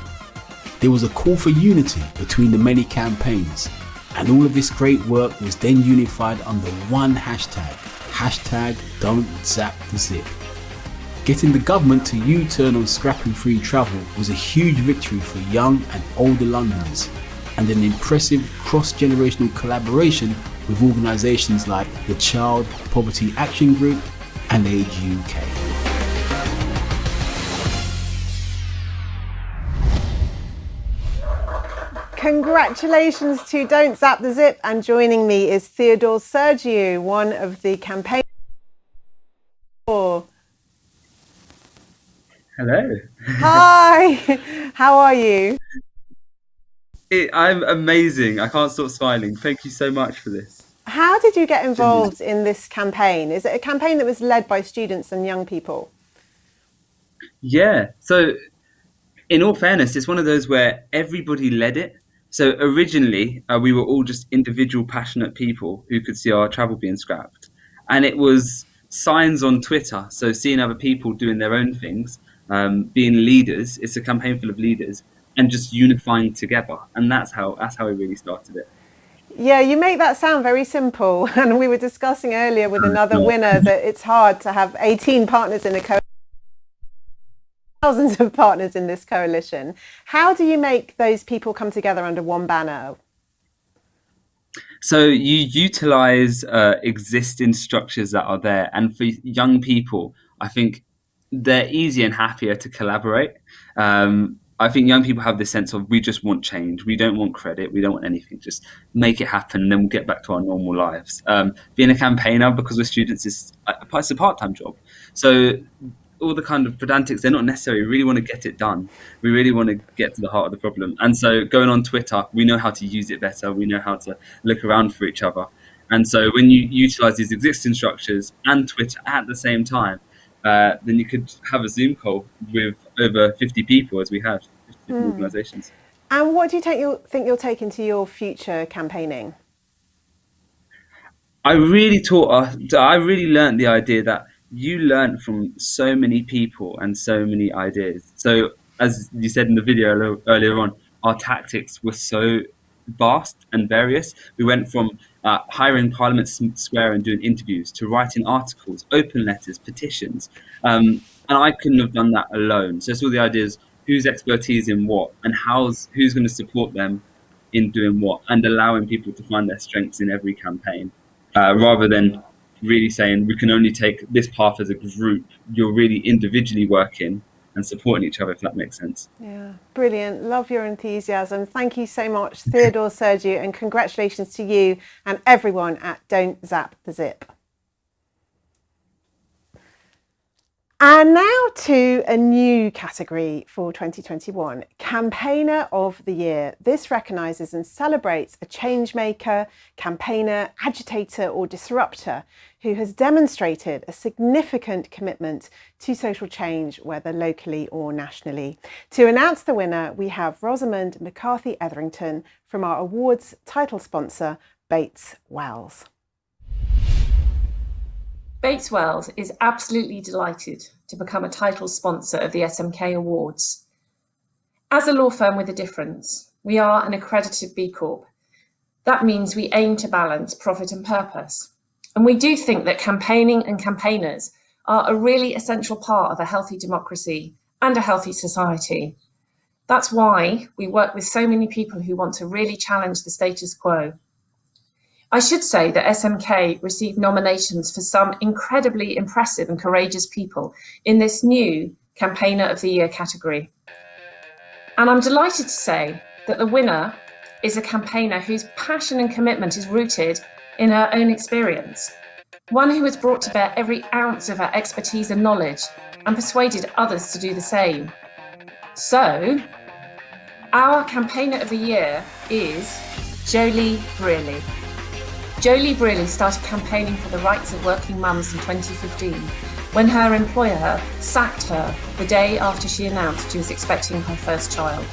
Speaker 18: There was a call for unity between the many campaigns, and all of this great work was then unified under one hashtag, #Don'tZapTheZip. Getting the government to U-turn on scrapping free travel was a huge victory for young and older Londoners, and an impressive cross-generational collaboration with organisations like the Child Poverty Action Group and Age UK.
Speaker 1: Congratulations to Don't Zap the Zip, and joining me is Theodore Sergiu, one of the campaign.
Speaker 11: Hello.
Speaker 1: Hi, how are you?
Speaker 11: I'm amazing. I can't stop smiling. Thank you so much for this.
Speaker 1: How did you get involved in this campaign? Is it a campaign that was led by students and young people?
Speaker 11: Yeah. So, in all fairness, it's one of those where everybody led it. So originally, we were all just individual passionate people who could see our travel being scrapped. And it was signs on Twitter. So seeing other people doing their own things, being leaders. It's a campaign full of leaders and just unifying together. And that's how we really started it.
Speaker 1: Yeah, you make that sound very simple. And we were discussing earlier with another winner that it's hard to have 18 partners in a coalition. Thousands of partners in this coalition. How do you make those people come together under one banner?
Speaker 11: So you utilize existing structures that are there, and for young people, I think they're easier and happier to collaborate. I think young people have this sense of, we just want change. We don't want credit. We don't want anything. Just make it happen, and then we'll get back to our normal lives. Being a campaigner, because we're students, it's a part-time job. So all the kind of pedantics, they're not necessary. We really want to get it done. We really want to get to the heart of the problem. And so going on Twitter, we know how to use it better. We know how to look around for each other. And so when you utilize these existing structures and Twitter at the same time, then you could have a Zoom call with over 50 people, as we had, 50 organizations.
Speaker 1: And what do you think you'll take into your future campaigning?
Speaker 11: I really learned the idea that you learn from so many people and so many ideas. So as you said in the video earlier on, our tactics were so vast and various. We went from hiring Parliament Square and doing interviews to writing articles, open letters, petitions. And I couldn't have done that alone. So it's all the ideas, whose expertise in what, and who's going to support them in doing what, and allowing people to find their strengths in every campaign, rather than really saying we can only take this path as a group. You're really individually working and supporting each other, if that makes sense.
Speaker 1: Yeah, brilliant. Love your enthusiasm. Thank you so much, Theodore Sergiu, and congratulations to you and everyone at Don't Zap the Zip. And now to a new category for 2021, Campaigner of the Year. This recognises and celebrates a change maker, campaigner, agitator or disruptor who has demonstrated a significant commitment to social change, whether locally or nationally. To announce the winner, we have Rosamond McCarthy Etherington from our awards title sponsor, Bates Wells.
Speaker 12: Bates Wells is absolutely delighted to become a title sponsor of the SMK Awards. As a law firm with a difference, we are an accredited B Corp. That means we aim to balance profit and purpose. And we do think that campaigning and campaigners are a really essential part of a healthy democracy and a healthy society. That's why we work with so many people who want to really challenge the status quo. I should say that SMK received nominations for some incredibly impressive and courageous people in this new Campaigner of the Year category. And I'm delighted to say that the winner is a campaigner whose passion and commitment is rooted in her own experience. One who has brought to bear every ounce of her expertise and knowledge and persuaded others to do the same. So, our Campaigner of the Year is Jolie Brearley. Jolie Brearley started campaigning for the rights of working mums in 2015 when her employer sacked her the day after she announced she was expecting her first child.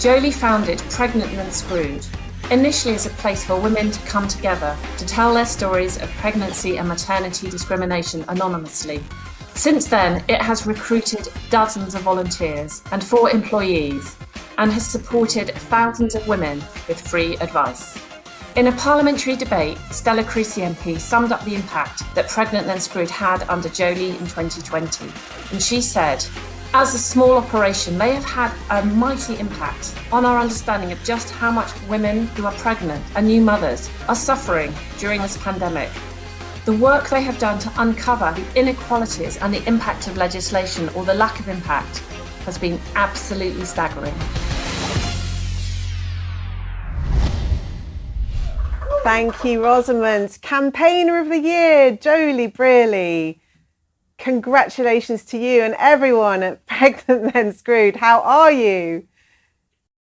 Speaker 12: Jolie founded Pregnant and Screwed, initially as a place for women to come together to tell their stories of pregnancy and maternity discrimination anonymously. Since then, it has recruited dozens of volunteers and 4 employees and has supported thousands of women with free advice. In a parliamentary debate, Stella Creasy MP summed up the impact that Pregnant Then Screwed had under Jolie in 2020. And she said, as a small operation, they have had a mighty impact on our understanding of just how much women who are pregnant and new mothers are suffering during this pandemic. The work they have done to uncover the inequalities and the impact of legislation or the lack of impact has been absolutely staggering.
Speaker 1: Thank you, Rosamond. Campaigner of the Year, Jolie Brearley. Congratulations to you and everyone at Pregnant Then Screwed. How are you?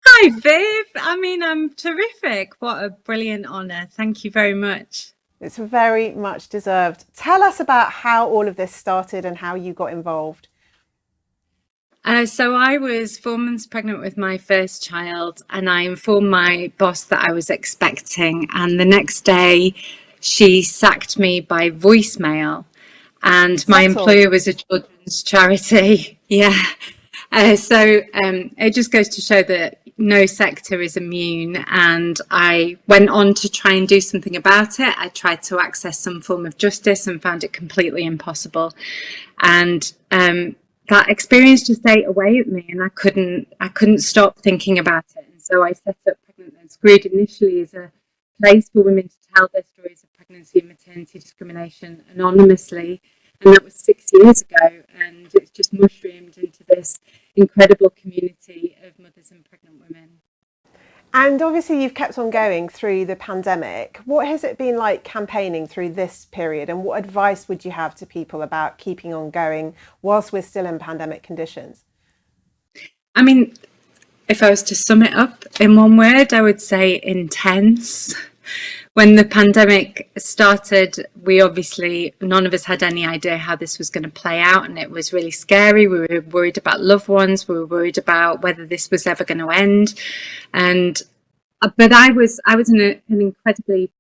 Speaker 14: Hi, Viv. I mean, I'm terrific. What a brilliant honour. Thank you very much.
Speaker 1: It's very much deserved. Tell us about how all of this started and how you got involved.
Speaker 14: So I was 4 months pregnant with my first child, and I informed my boss that I was expecting. And the next day, she sacked me by voicemail. And my employer was a children's charity. Yeah. So it just goes to show that no sector is immune. And I went on to try and do something about it. I tried to access some form of justice and found it completely impossible. And that experience just ate away at me, and I couldn't stop thinking about it. And so I set up Pregnant Then Screwed initially as a place for women to tell their stories of pregnancy and maternity discrimination anonymously. And that was 6 years ago, and it's just mushroomed into this incredible community of mothers and pregnant women.
Speaker 1: And obviously you've kept on going through the pandemic. What has it been like campaigning through this period, and what advice would you have to people about keeping on going whilst we're still in pandemic conditions?
Speaker 14: I mean, if I was to sum it up in one word, I would say intense. When the pandemic started, none of us had any idea how this was going to play out, and it was really scary. We were worried about loved ones. We were worried about whether this was ever going to end. But I was in an incredibly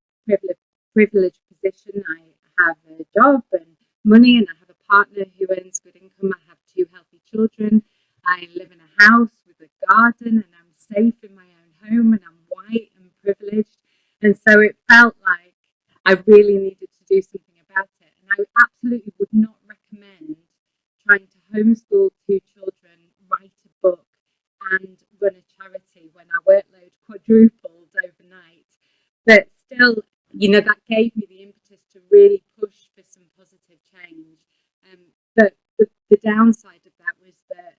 Speaker 14: privileged position. I have a job and money, and I have a partner who earns good income. I have 2 healthy children. I live in a house with a garden, and I'm safe in my own home, and I'm white and privileged. And so it felt like I really needed to do something about it. And I absolutely would not recommend trying to homeschool 2 children, write a book, and run a charity when our workload quadrupled overnight. But still, that gave me the impetus to really push for some positive change. But the downside of that was that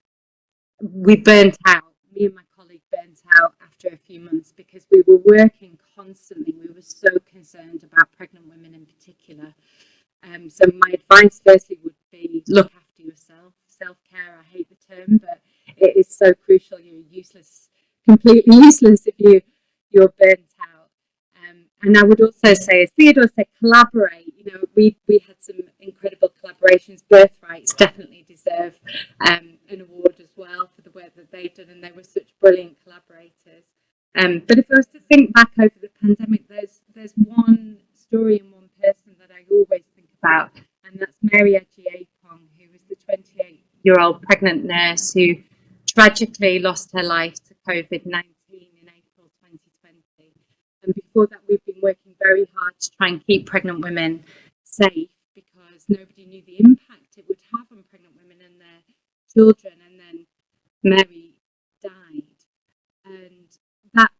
Speaker 14: we burnt out. Me and my colleague burnt out after a few months because we were working constantly. We were so concerned about pregnant women in particular. So my advice firstly would be look after yourself. Self-care, I hate the term, but it is so crucial. You're useless, completely useless if you're burnt out. And I would also say, as Theodore said, collaborate. We had some incredible collaborations. Birthrights definitely deserve an award as well for the work that they've done, and they were such brilliant collaborators. But if I was to think back over the pandemic, there's one story and one person that I always think about, and that's Mary Agyapong, who was the 28-year-old pregnant nurse who tragically lost her life to COVID-19 in April 2020. And before that, we've been working very hard to try and keep pregnant women safe because nobody knew the impact it would have on pregnant women and their children. And then Mary died, and that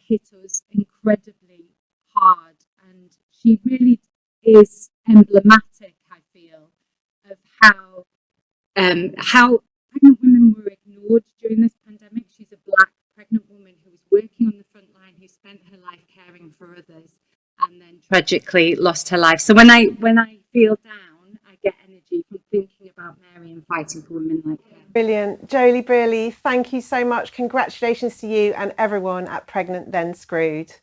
Speaker 14: hit us incredibly hard. And she really is emblematic, I feel, of how pregnant women were ignored during this pandemic. She's a Black pregnant woman who was working on the front line, who spent her life caring for others, and then tragically lost her life. So when I feel down, I get energy from thinking about Mary and fighting for women like her.
Speaker 1: Brilliant. Jolie Brearley, thank you so much. Congratulations to you and everyone at Pregnant Then Screwed.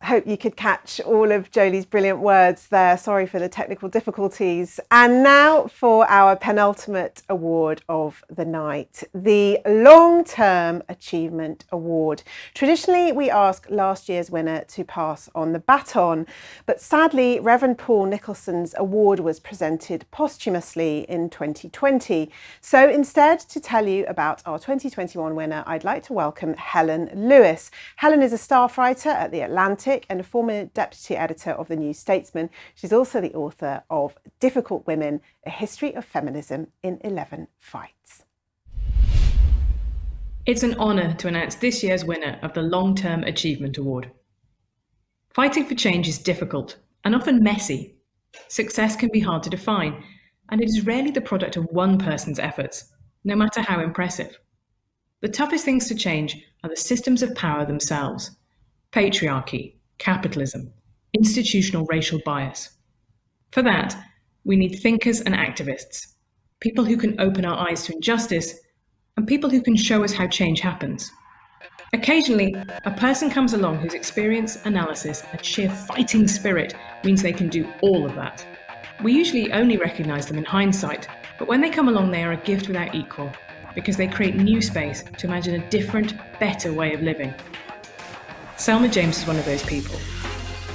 Speaker 1: Hope you could catch all of Jolie's brilliant words there. Sorry for the technical difficulties. And now for our penultimate award of the night, the Long-Term Achievement Award. Traditionally, we ask last year's winner to pass on the baton, but sadly, Reverend Paul Nicholson's award was presented posthumously in 2020. So instead, to tell you about our 2021 winner, I'd like to welcome Helen Lewis. Helen is a staff writer at The Atlantic and a former deputy editor of The New Statesman. She's also the author of Difficult Women, A History of Feminism in 11 Fights.
Speaker 16: It's an honour to announce this year's winner of the Long-Term Achievement Award. Fighting for change is difficult and often messy. Success can be hard to define, and it is rarely the product of one person's efforts, no matter how impressive. the toughest things to change are the systems of power themselves: patriarchy, capitalism, institutional racial bias. For that, we need thinkers and activists, people who can open our eyes to injustice, and people who can show us how change happens. Occasionally, a person comes along whose experience, analysis, and sheer fighting spirit means they can do all of that. We usually only recognise them in hindsight, but when they come along, they are a gift without equal, because they create new space to imagine a different, better way of living. Selma James is one of those people.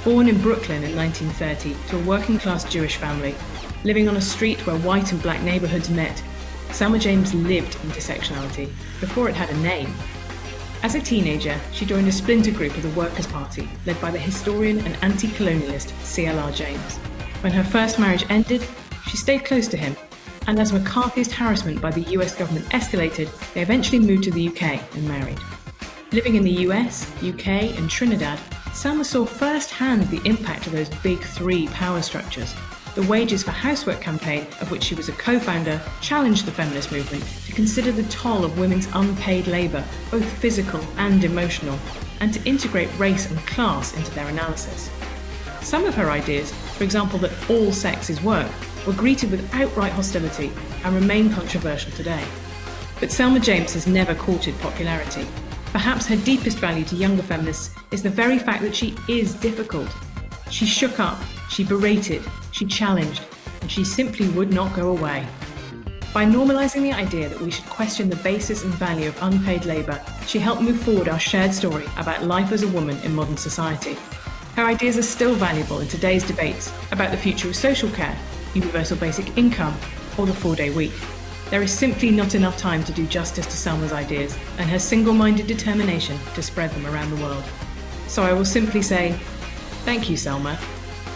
Speaker 16: Born in Brooklyn in 1930 to a working-class Jewish family, living on a street where white and black neighbourhoods met, Selma James lived intersectionality before it had a name. As a teenager, she joined a splinter group of the Workers' Party, led by the historian and anti-colonialist CLR James. When her first marriage ended, she stayed close to him, and as McCarthyist harassment by the US government escalated, they eventually moved to the UK and married. Living in the US, UK, and Trinidad, Selma saw firsthand the impact of those big three power structures. The Wages for Housework campaign, of which she was a co-founder, challenged the feminist movement to consider the toll of women's unpaid labour, both physical and emotional, and to integrate race and class into their analysis. Some of her ideas, for example that all sex is work, were greeted with outright hostility and remain controversial today. But Selma James has never courted popularity. Perhaps her deepest value to younger feminists is the very fact that she is difficult. She shook up, she berated, she challenged, and she simply would not go away. By normalising the idea that we should question the basis and value of unpaid labour, she helped move forward our shared story about life as a woman in modern society. Her ideas are still valuable in today's debates about the future of social care, universal basic income, or the 4-day week. There is simply not enough time to do justice to Selma's ideas and her single-minded determination to spread them around the world. So I will simply say, thank you, Selma,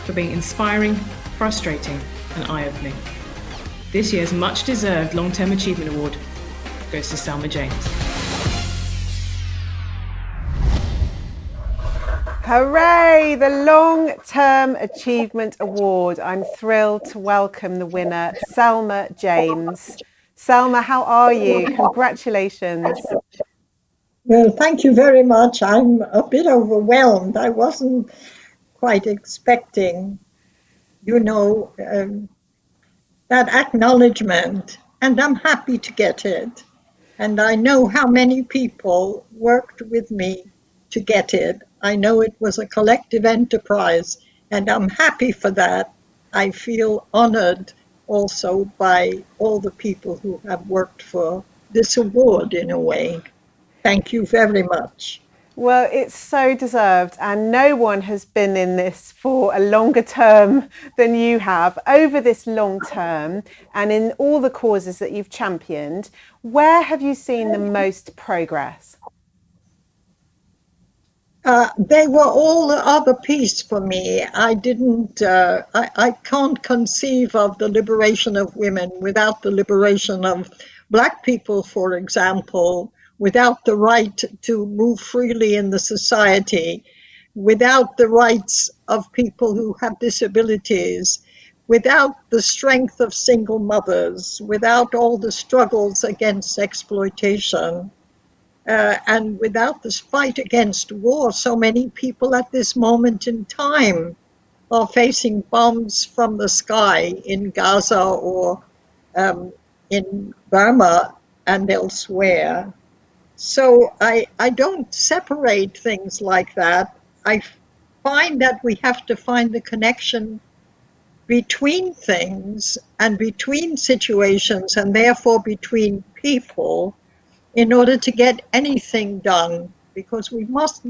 Speaker 16: for being inspiring, frustrating, and eye-opening. This year's much-deserved Long-Term Achievement Award goes to Selma James.
Speaker 1: Hooray! The Long-Term Achievement Award. I'm thrilled to welcome the winner, Selma James. Selma, how are you? Congratulations.
Speaker 4: Well, thank you very much. I'm a bit overwhelmed. I wasn't quite expecting, that acknowledgement, and I'm happy to get it. And I know how many people worked with me to get it. I know it was a collective enterprise, and I'm happy for that. I feel honored also by all the people who have worked for this award in a way. Thank you very much.
Speaker 1: Well, it's so deserved, and no one has been in this for a longer term than you have. Over this long term, and in all the causes that you've championed, where have you seen the most progress?
Speaker 4: They were all the other piece for me. I can't conceive of the liberation of women without the liberation of Black people, for example, without the right to move freely in the society, without the rights of people who have disabilities, without the strength of single mothers, without all the struggles against exploitation. And without this fight against war, so many people at this moment in time are facing bombs from the sky in Gaza or in Burma and elsewhere. So I don't separate things like that. I find that we have to find the connection between things and between situations and therefore between people in order to get anything done, because we must,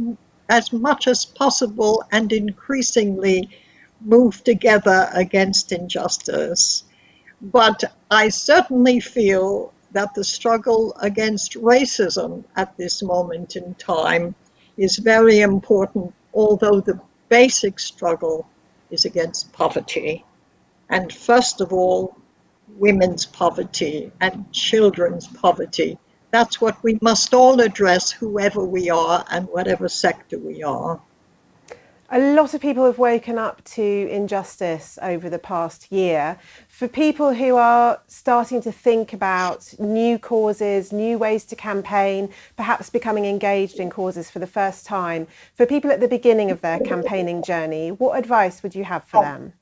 Speaker 4: as much as possible and increasingly, move together against injustice. But I certainly feel that the struggle against racism at this moment in time is very important, although the basic struggle is against poverty. And first of all, women's poverty and children's poverty. That's what we must all address, whoever we are and whatever sector we are.
Speaker 1: A lot of people have woken up to injustice over the past year. For people who are starting to think about new causes, new ways to campaign, perhaps becoming engaged in causes for the first time, for people at the beginning of their campaigning journey, what advice would you have for them?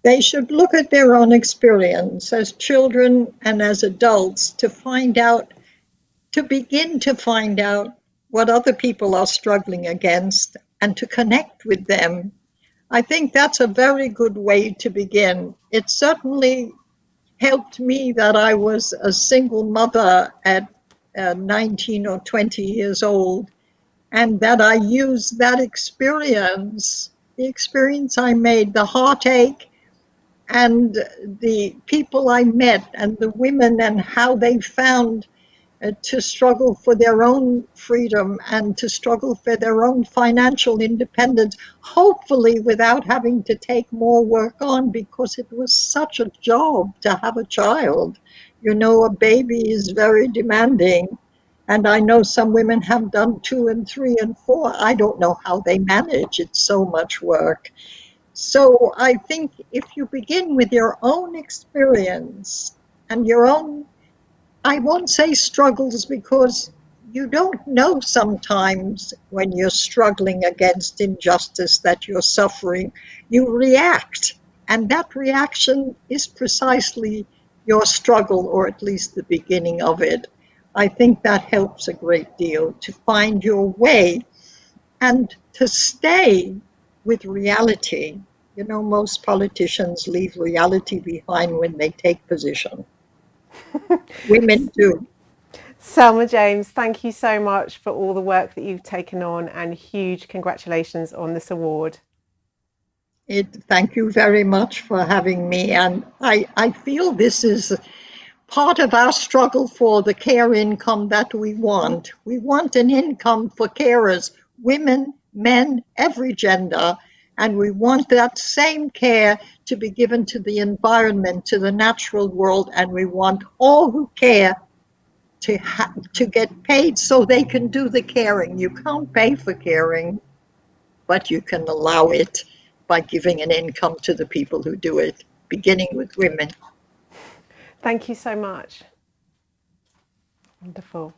Speaker 4: They should look at their own experience as children and as adults to begin to find out what other people are struggling against and to connect with them. I think that's a very good way to begin. It certainly helped me that I was a single mother at 19 or 20 years old, and that I used that experience, the experience I made, the heartache, and the people I met, and the women, and how they found to struggle for their own freedom and to struggle for their own financial independence, hopefully without having to take more work on, because it was such a job to have a child. You know, a baby is very demanding. And I know some women have done 2 and 3 and 4. I don't know how they manage. It's so much work. So I think if you begin with your own experience and your own, I won't say struggles, because you don't know sometimes when you're struggling against injustice that you're suffering. You react, and that reaction is precisely your struggle, or at least the beginning of it. I think that helps a great deal to find your way and to stay with reality. You know, most politicians leave reality behind when they take position. Women do.
Speaker 1: Selma James, thank you so much for all the work that you've taken on, and huge congratulations on this award.
Speaker 4: Thank you very much for having me. And I feel this is part of our struggle for the care income that we want. We want an income for carers, women, men, every gender. And we want that same care to be given to the environment, to the natural world. And we want all who care to get paid so they can do the caring. You can't pay for caring, but you can allow it by giving an income to the people who do it, beginning with women.
Speaker 1: Thank you so much. Wonderful.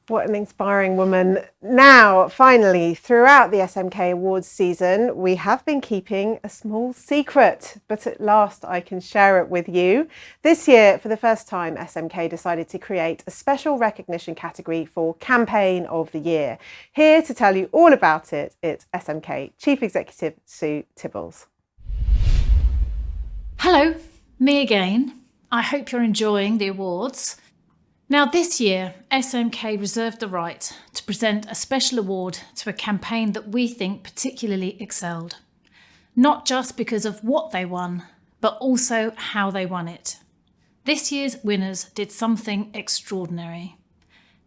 Speaker 1: What an inspiring woman. Now, finally, throughout the SMK Awards season, we have been keeping a small secret, but at last I can share it with you. This year, for the first time, SMK decided to create a special recognition category for Campaign of the Year. Here to tell you all about it, it's SMK Chief Executive Sue Tibbles.
Speaker 10: Hello, me again. I hope you're enjoying the awards. Now this year, SMK reserved the right to present a special award to a campaign that we think particularly excelled. Not just because of what they won, but also how they won it. This year's winners did something extraordinary.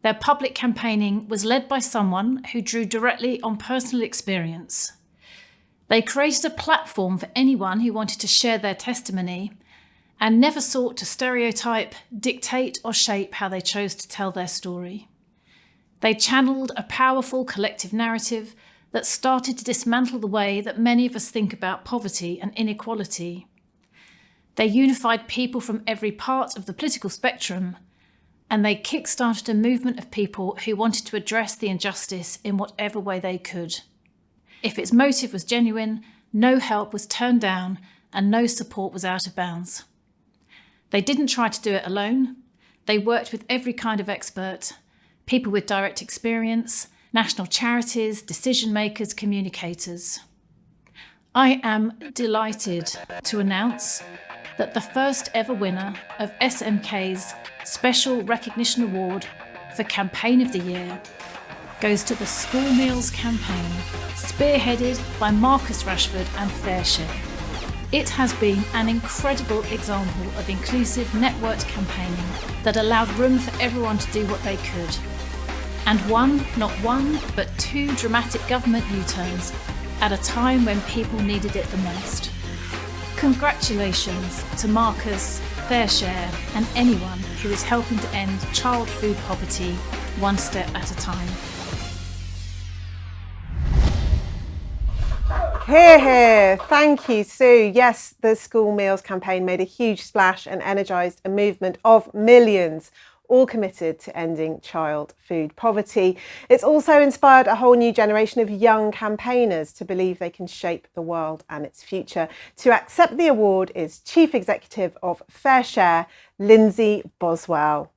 Speaker 10: Their public campaigning was led by someone who drew directly on personal experience. They created a platform for anyone who wanted to share their testimony, and never sought to stereotype, dictate or shape how they chose to tell their story. They channeled a powerful collective narrative that started to dismantle the way that many of us think about poverty and inequality. They unified people from every part of the political spectrum, and they kick-started a movement of people who wanted to address the injustice in whatever way they could. If its motive was genuine, no help was turned down and no support was out of bounds. They didn't try to do it alone. They worked with every kind of expert, people with direct experience, national charities, decision makers, communicators. I am delighted to announce that the first ever winner of SMK's Special Recognition Award for Campaign of the Year goes to the School Meals campaign, spearheaded by Marcus Rashford and FareShare. It has been an incredible example of inclusive networked campaigning that allowed room for everyone to do what they could. And not one, but 2 dramatic government U-turns at a time when people needed it the most. Congratulations to Marcus, FareShare and anyone who is helping to end child food poverty one step at a time.
Speaker 1: Hear, hear. Thank you, Sue. Yes, the school meals campaign made a huge splash and energised a movement of millions, all committed to ending child food poverty. It's also inspired a whole new generation of young campaigners to believe they can shape the world and its future. To accept the award is Chief Executive of Fair Share, Lindsay Boswell.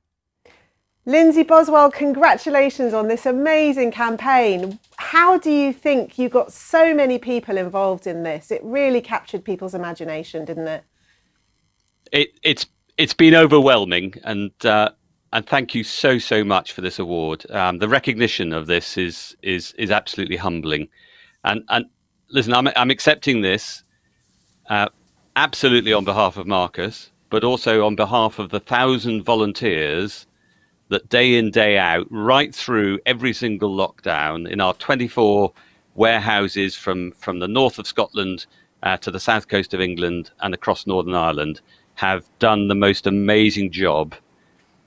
Speaker 1: Lindsay Boswell, congratulations on this amazing campaign. How do you think you got so many people involved in this? It really captured people's imagination, didn't it?
Speaker 9: It's been overwhelming, and thank you so much for this award. The recognition of this is absolutely humbling, and listen, I'm accepting this absolutely on behalf of Marcus, but also on behalf of the 1,000 volunteers that day in, day out, right through every single lockdown in our 24 warehouses from the north of Scotland to the south coast of England and across Northern Ireland, have done the most amazing job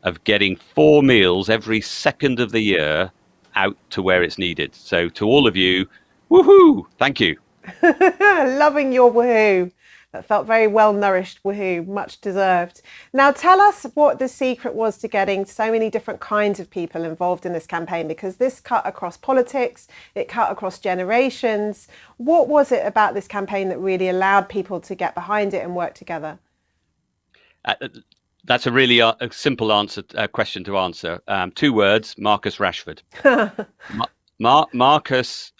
Speaker 9: of getting 4 meals every second of the year out to where it's needed. So to all of you, woohoo, thank you.
Speaker 1: Loving your woohoo. That felt very well nourished woohoo, much deserved. Now tell us what the secret was to getting so many different kinds of people involved in this campaign, because this cut across politics, it cut across generations. What was it about this campaign that really allowed people to get behind it and work together?
Speaker 9: That's a really simple question to answer. 2 words: Marcus Rashford. Marcus,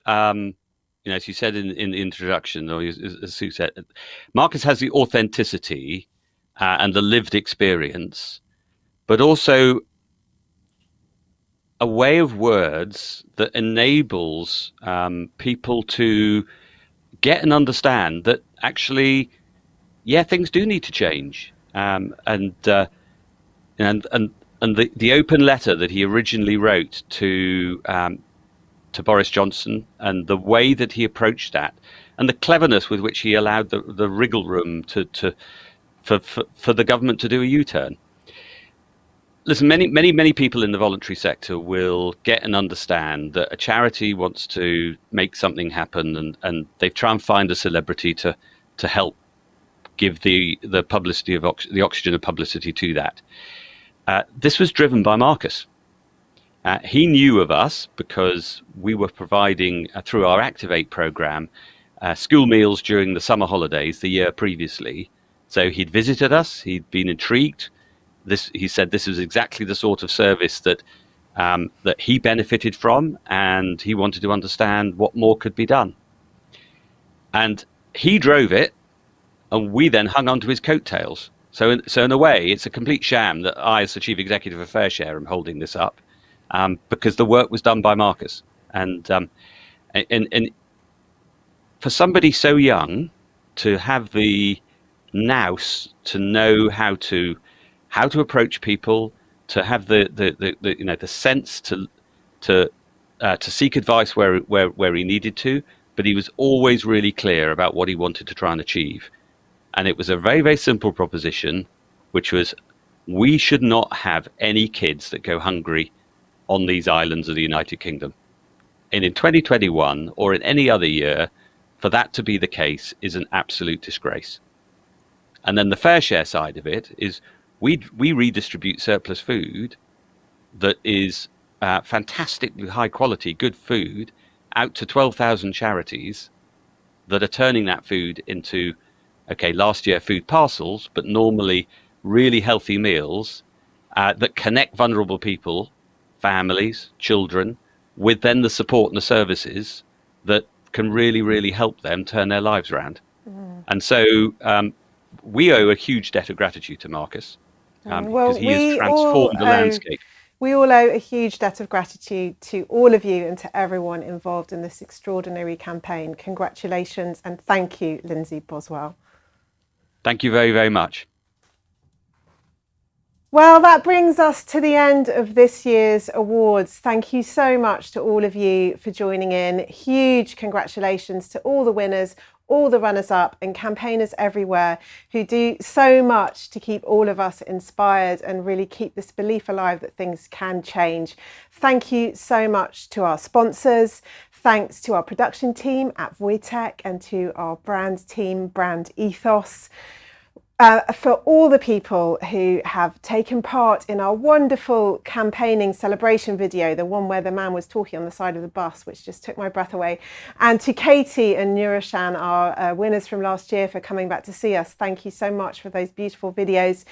Speaker 9: as you said in the introduction, or as Sue said, Marcus has the authenticity and the lived experience, but also a way of words that enables people to get and understand that actually, yeah, things do need to change. And the open letter that he originally wrote to Boris Johnson, and the way that he approached that, and the cleverness with which he allowed the wriggle room for the government to do a U-turn. Listen, many people in the voluntary sector will get and understand that a charity wants to make something happen, and they try and find a celebrity to help give the publicity of the oxygen of publicity to that. This was driven by Marcus. He knew of us because we were providing, through our Activate program, school meals during the summer holidays the year previously. So he'd visited us, he'd been intrigued. He said this was exactly the sort of service that he benefited from, and he wanted to understand what more could be done. And he drove it, and we then hung on to his coattails. So in a way, it's a complete sham that I, as the Chief Executive of Fair Share, am holding this up, because the work was done by Marcus. And for somebody so young to have the nous to know how to approach people, to have the sense to seek advice where he needed to, but he was always really clear about what he wanted to try and achieve. And it was a very, very simple proposition, which was, we should not have any kids that go hungry on these islands of the United Kingdom. And in 2021 or in any other year, for that to be the case is an absolute disgrace. And then the Fair Share side of it is we redistribute surplus food that is fantastically high quality, good food, out to 12,000 charities that are turning that food into, last year food parcels, but normally really healthy meals that connect vulnerable people, families, children, with then the support and the services that can really, really help them turn their lives around. And so we owe a huge debt of gratitude to Marcus, because he has transformed the landscape.
Speaker 1: We all owe a huge debt of gratitude to all of you and to everyone involved in this extraordinary campaign. Congratulations and thank you, Lindsay Boswell.
Speaker 9: Thank you very, very much.
Speaker 1: Well, that brings us to the end of this year's awards. Thank you so much to all of you for joining in. Huge congratulations to all the winners, all the runners-up and campaigners everywhere who do so much to keep all of us inspired and really keep this belief alive that things can change. Thank you so much to our sponsors. Thanks to our production team at Wojtek and to our brand team, Brand Ethos. For all the people who have taken part in our wonderful campaigning celebration video, the one where the man was talking on the side of the bus, which just took my breath away. And to Katie and Nurashan, our winners from last year, for coming back to see us. Thank you so much for those beautiful videos.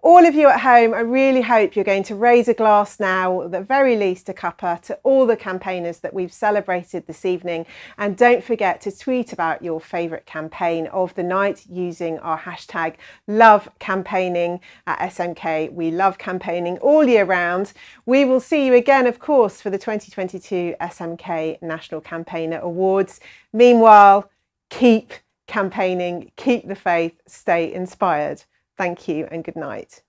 Speaker 1: All of you at home, I really hope you're going to raise a glass now, at the very least a cuppa, to all the campaigners that we've celebrated this evening. And don't forget to tweet about your favourite campaign of the night using our hashtag #LoveCampaigning at SMK. We love campaigning all year round. We will see you again, of course, for the 2022 SMK National Campaigner Awards. Meanwhile, keep campaigning, keep the faith, stay inspired. Thank you and good night.